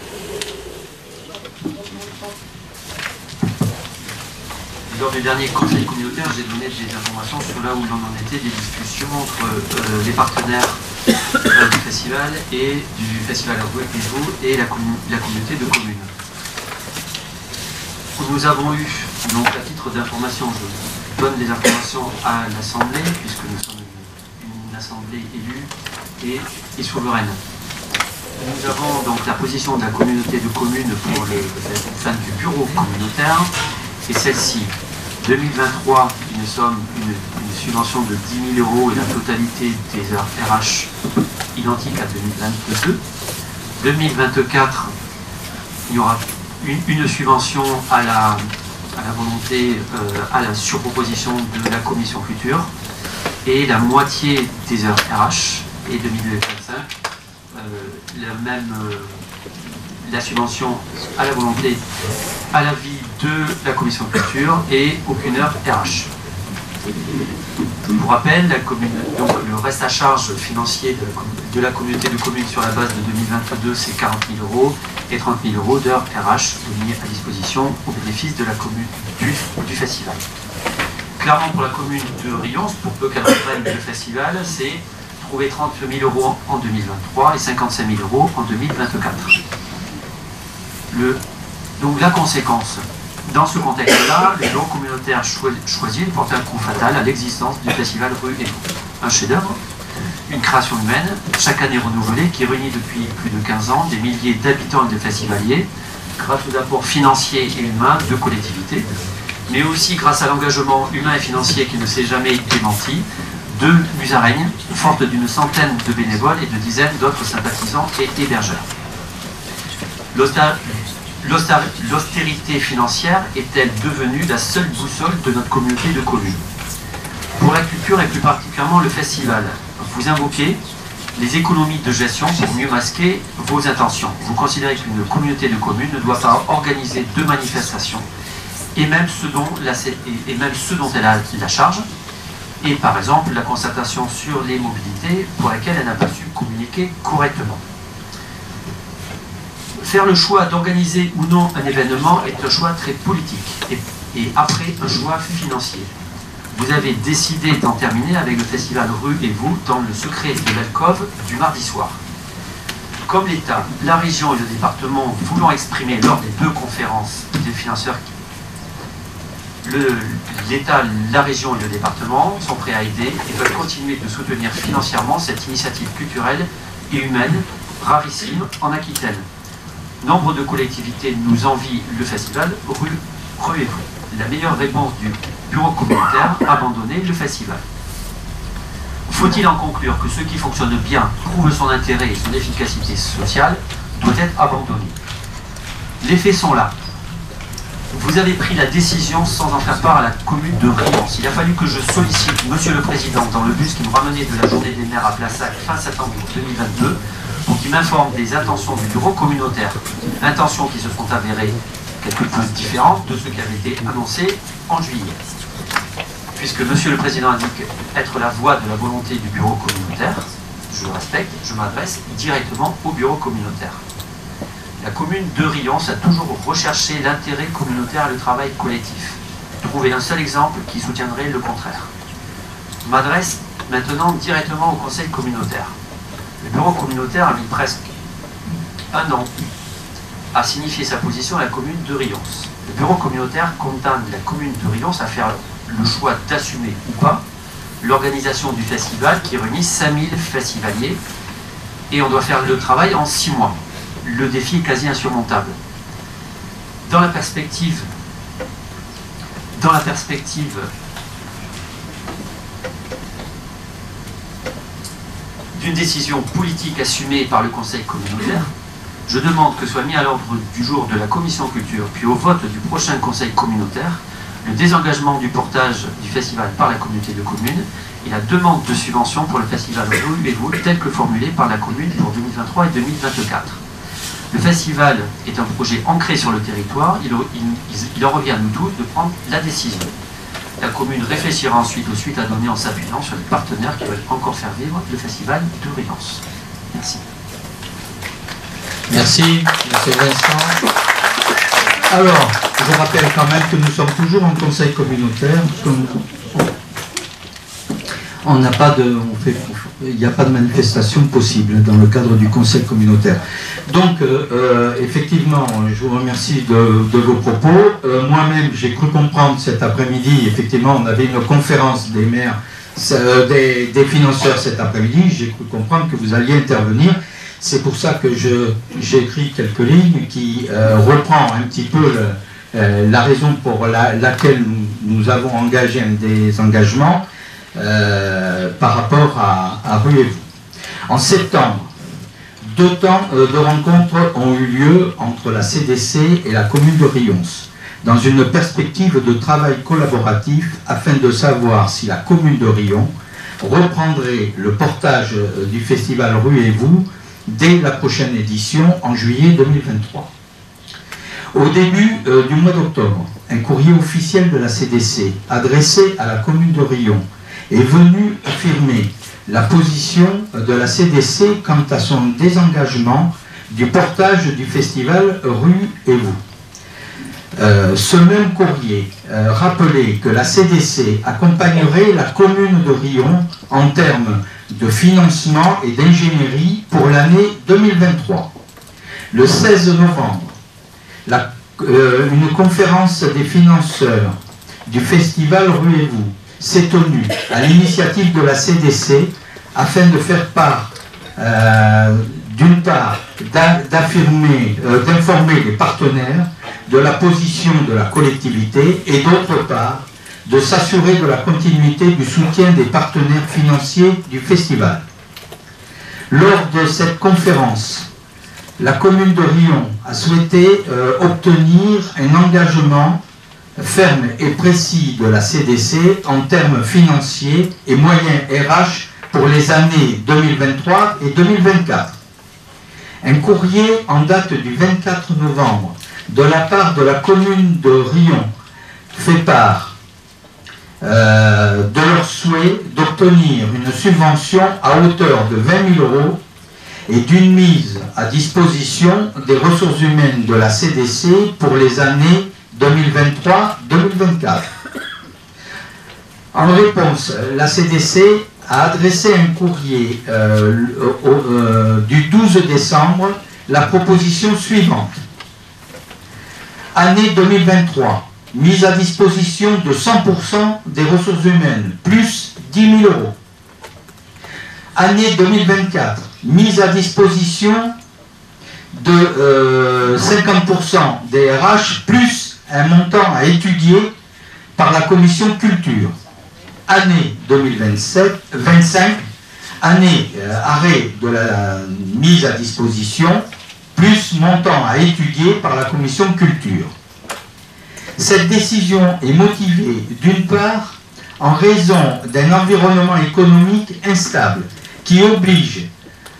Lors du dernier conseil communautaire, j'ai donné des informations sur là où l'on en était des discussions entre les partenaires du festival et du festival Rouet-Pizou et la communauté de communes. Nous avons eu, donc à titre d'information, je donne des informations à l'Assemblée, puisque nous sommes une Assemblée élue et souveraine. Nous avons donc la position de la communauté de communes pour les fins du bureau communautaire, et celle-ci, 2023, une somme, une subvention de 10 000 € et la totalité des heures RH identique à 2022. 2024, il y aura une subvention à la volonté, sur proposition de la commission future, et la moitié des heures RH, et 2025, la subvention à la volonté, à l'avis de la commission culture, et aucune heure RH. Pour rappel, donc, le reste à charge financier de la communauté de communes sur la base de 2022, c'est 40 000 € et 30 000 € d'heures RH mis à disposition au bénéfice de la commune du festival. Clairement, pour la commune de Riom, pour peu qu'elle reprenne le festival, c'est trouver 30 000 € en 2023 et 55 000 € en 2024. Donc la conséquence, dans ce contexte-là, le bureau communautaire choisit de porter un coup fatal à l'existence du festival Rue et Vous. Un chef-d'œuvre, une création humaine, chaque année renouvelée, qui réunit depuis plus de 15 ans des milliers d'habitants et de festivaliers, grâce aux apports financiers et humains de collectivités, mais aussi grâce à l'engagement humain et financier qui ne s'est jamais démenti de musaraignes, forte d'une centaine de bénévoles et de dizaines d'autres sympathisants et hébergeurs. L'austérité financière est-elle devenue la seule boussole de notre communauté de communes? Pour la culture et plus particulièrement le festival, vous invoquez les économies de gestion pour mieux masquer vos intentions. Vous considérez qu'une communauté de communes ne doit pas organiser de manifestations, et même ce dont elle a la charge, et par exemple la constatation sur les mobilités pour laquelle elle n'a pas su communiquer correctement. Faire le choix d'organiser ou non un événement est un choix très politique et après un choix financier. Vous avez décidé d'en terminer avec le festival Rue et Vous dans le secret de l'alcôve du mardi soir. Comme l'État, la région et le département voulant exprimer lors des 2 conférences des financeurs, l'État, la région et le département sont prêts à aider et veulent continuer de soutenir financièrement cette initiative culturelle et humaine rarissime en Aquitaine. Nombre de collectivités nous envient le festival Rue et Vous. La meilleure réponse du bureau communautaire, abandonner le festival. Faut-il en conclure que ce qui fonctionne bien, trouve son intérêt et son efficacité sociale, doit être abandonné? Les faits sont là. Vous avez pris la décision sans en faire part à la commune de Riance. Il a fallu que je sollicite Monsieur le Président dans le bus qui nous ramenait de la journée des maires à Plassac fin septembre 2022 pour qu'il m'informe des intentions du bureau communautaire. Intentions qui se sont avérées quelque peu différentes de ce qui avait été annoncé en juillet. Puisque Monsieur le Président indique être la voix de la volonté du bureau communautaire, je le respecte, je m'adresse directement au bureau communautaire. La commune de Riance a toujours recherché l'intérêt communautaire et le travail collectif. Trouvez un seul exemple qui soutiendrait le contraire. Je m'adresse maintenant directement au conseil communautaire. Le bureau communautaire a mis presque un an à signifier sa position à la commune de Riance. Le bureau communautaire condamne la commune de Riance à faire le choix d'assumer ou pas l'organisation du festival qui réunit 5000 festivaliers et on doit faire le travail en 6 mois. Le défi est quasi insurmontable. Dans la perspective d'une décision politique assumée par le conseil communautaire, je demande que soit mis à l'ordre du jour de la commission culture, puis au vote du prochain conseil communautaire, le désengagement du portage du festival par la communauté de communes et la demande de subvention pour le festival Ruez-vous tel que formulé par la commune pour 2023 et 2024. Le festival est un projet ancré sur le territoire, il en revient à nous tous de prendre la décision. La commune réfléchira ensuite aux suites à donner en s'appuyant sur les partenaires qui veulent encore faire vivre le festival de Riance. Merci. Merci, M. Vincent. Alors, je rappelle quand même que nous sommes toujours en conseil communautaire. On n'a pas de, il n'y a pas de manifestation possible dans le cadre du conseil communautaire. Donc, effectivement, je vous remercie de vos propos. Moi-même, j'ai cru comprendre cet après-midi, effectivement, on avait une conférence des maires, des financeurs cet après-midi, j'ai cru comprendre que vous alliez intervenir. C'est pour ça que j'ai écrit quelques lignes qui reprend un petit peu la raison pour laquelle nous avons engagé des engagements par rapport à Ruez-vous. En septembre, 2 temps de rencontres ont eu lieu entre la CDC et la commune de Riance, dans une perspective de travail collaboratif afin de savoir si la commune de Rion reprendrait le portage du festival Ruez-vous dès la prochaine édition en juillet 2023. Au début du mois d'octobre, un courrier officiel de la CDC adressé à la commune de Rion est venu affirmer la position de la CDC quant à son désengagement du portage du festival Ruez-vous. Ce même courrier rappelait que la CDC accompagnerait la commune de Rion en termes de financement et d'ingénierie pour l'année 2023. Le 16 novembre, une conférence des financeurs du festival Ruez-vous s'est tenue à l'initiative de la CDC afin de faire part, d'une part, d'informer les partenaires de la position de la collectivité et d'autre part, de s'assurer de la continuité du soutien des partenaires financiers du festival. Lors de cette conférence, la commune de Rion a souhaité obtenir un engagement ferme et précis de la CDC en termes financiers et moyens RH pour les années 2023 et 2024. Un courrier en date du 24 novembre de la part de la commune de Rion fait part de leur souhait d'obtenir une subvention à hauteur de 20 000 € et d'une mise à disposition des ressources humaines de la CDC pour les années 2023-2024. En réponse, la CDC a adressé un courrier du 12 décembre, la proposition suivante. Année 2023, mise à disposition de 100% des ressources humaines, plus 10 000 €. Année 2024, mise à disposition de 50% des RH, plus un montant à étudier par la commission culture. année 2025, année arrêt de la mise à disposition, plus montant à étudier par la commission culture. Cette décision est motivée d'une part en raison d'un environnement économique instable qui oblige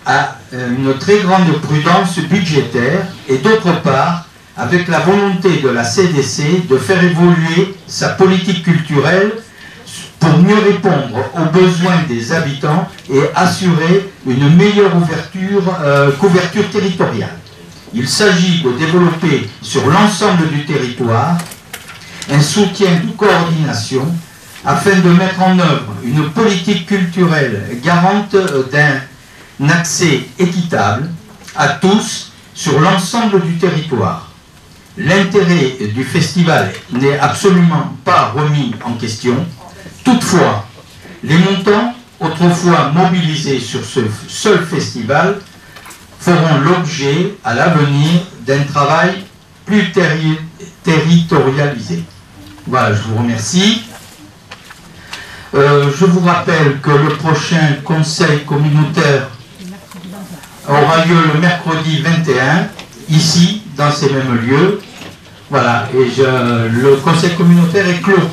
à une très grande prudence budgétaire et d'autre part avec la volonté de la CDC de faire évoluer sa politique culturelle pour mieux répondre aux besoins des habitants et assurer une meilleure couverture territoriale. Il s'agit de développer sur l'ensemble du territoire un soutien de coordination afin de mettre en œuvre une politique culturelle garante d'un accès équitable à tous sur l'ensemble du territoire. L'intérêt du festival n'est absolument pas remis en question. Toutefois, les montants autrefois mobilisés sur ce seul festival feront l'objet à l'avenir d'un travail plus territorialisé. Voilà, je vous remercie. Je vous rappelle que le prochain conseil communautaire aura lieu le mercredi 21, ici, dans ces mêmes lieux. Voilà, et le conseil communautaire est clos.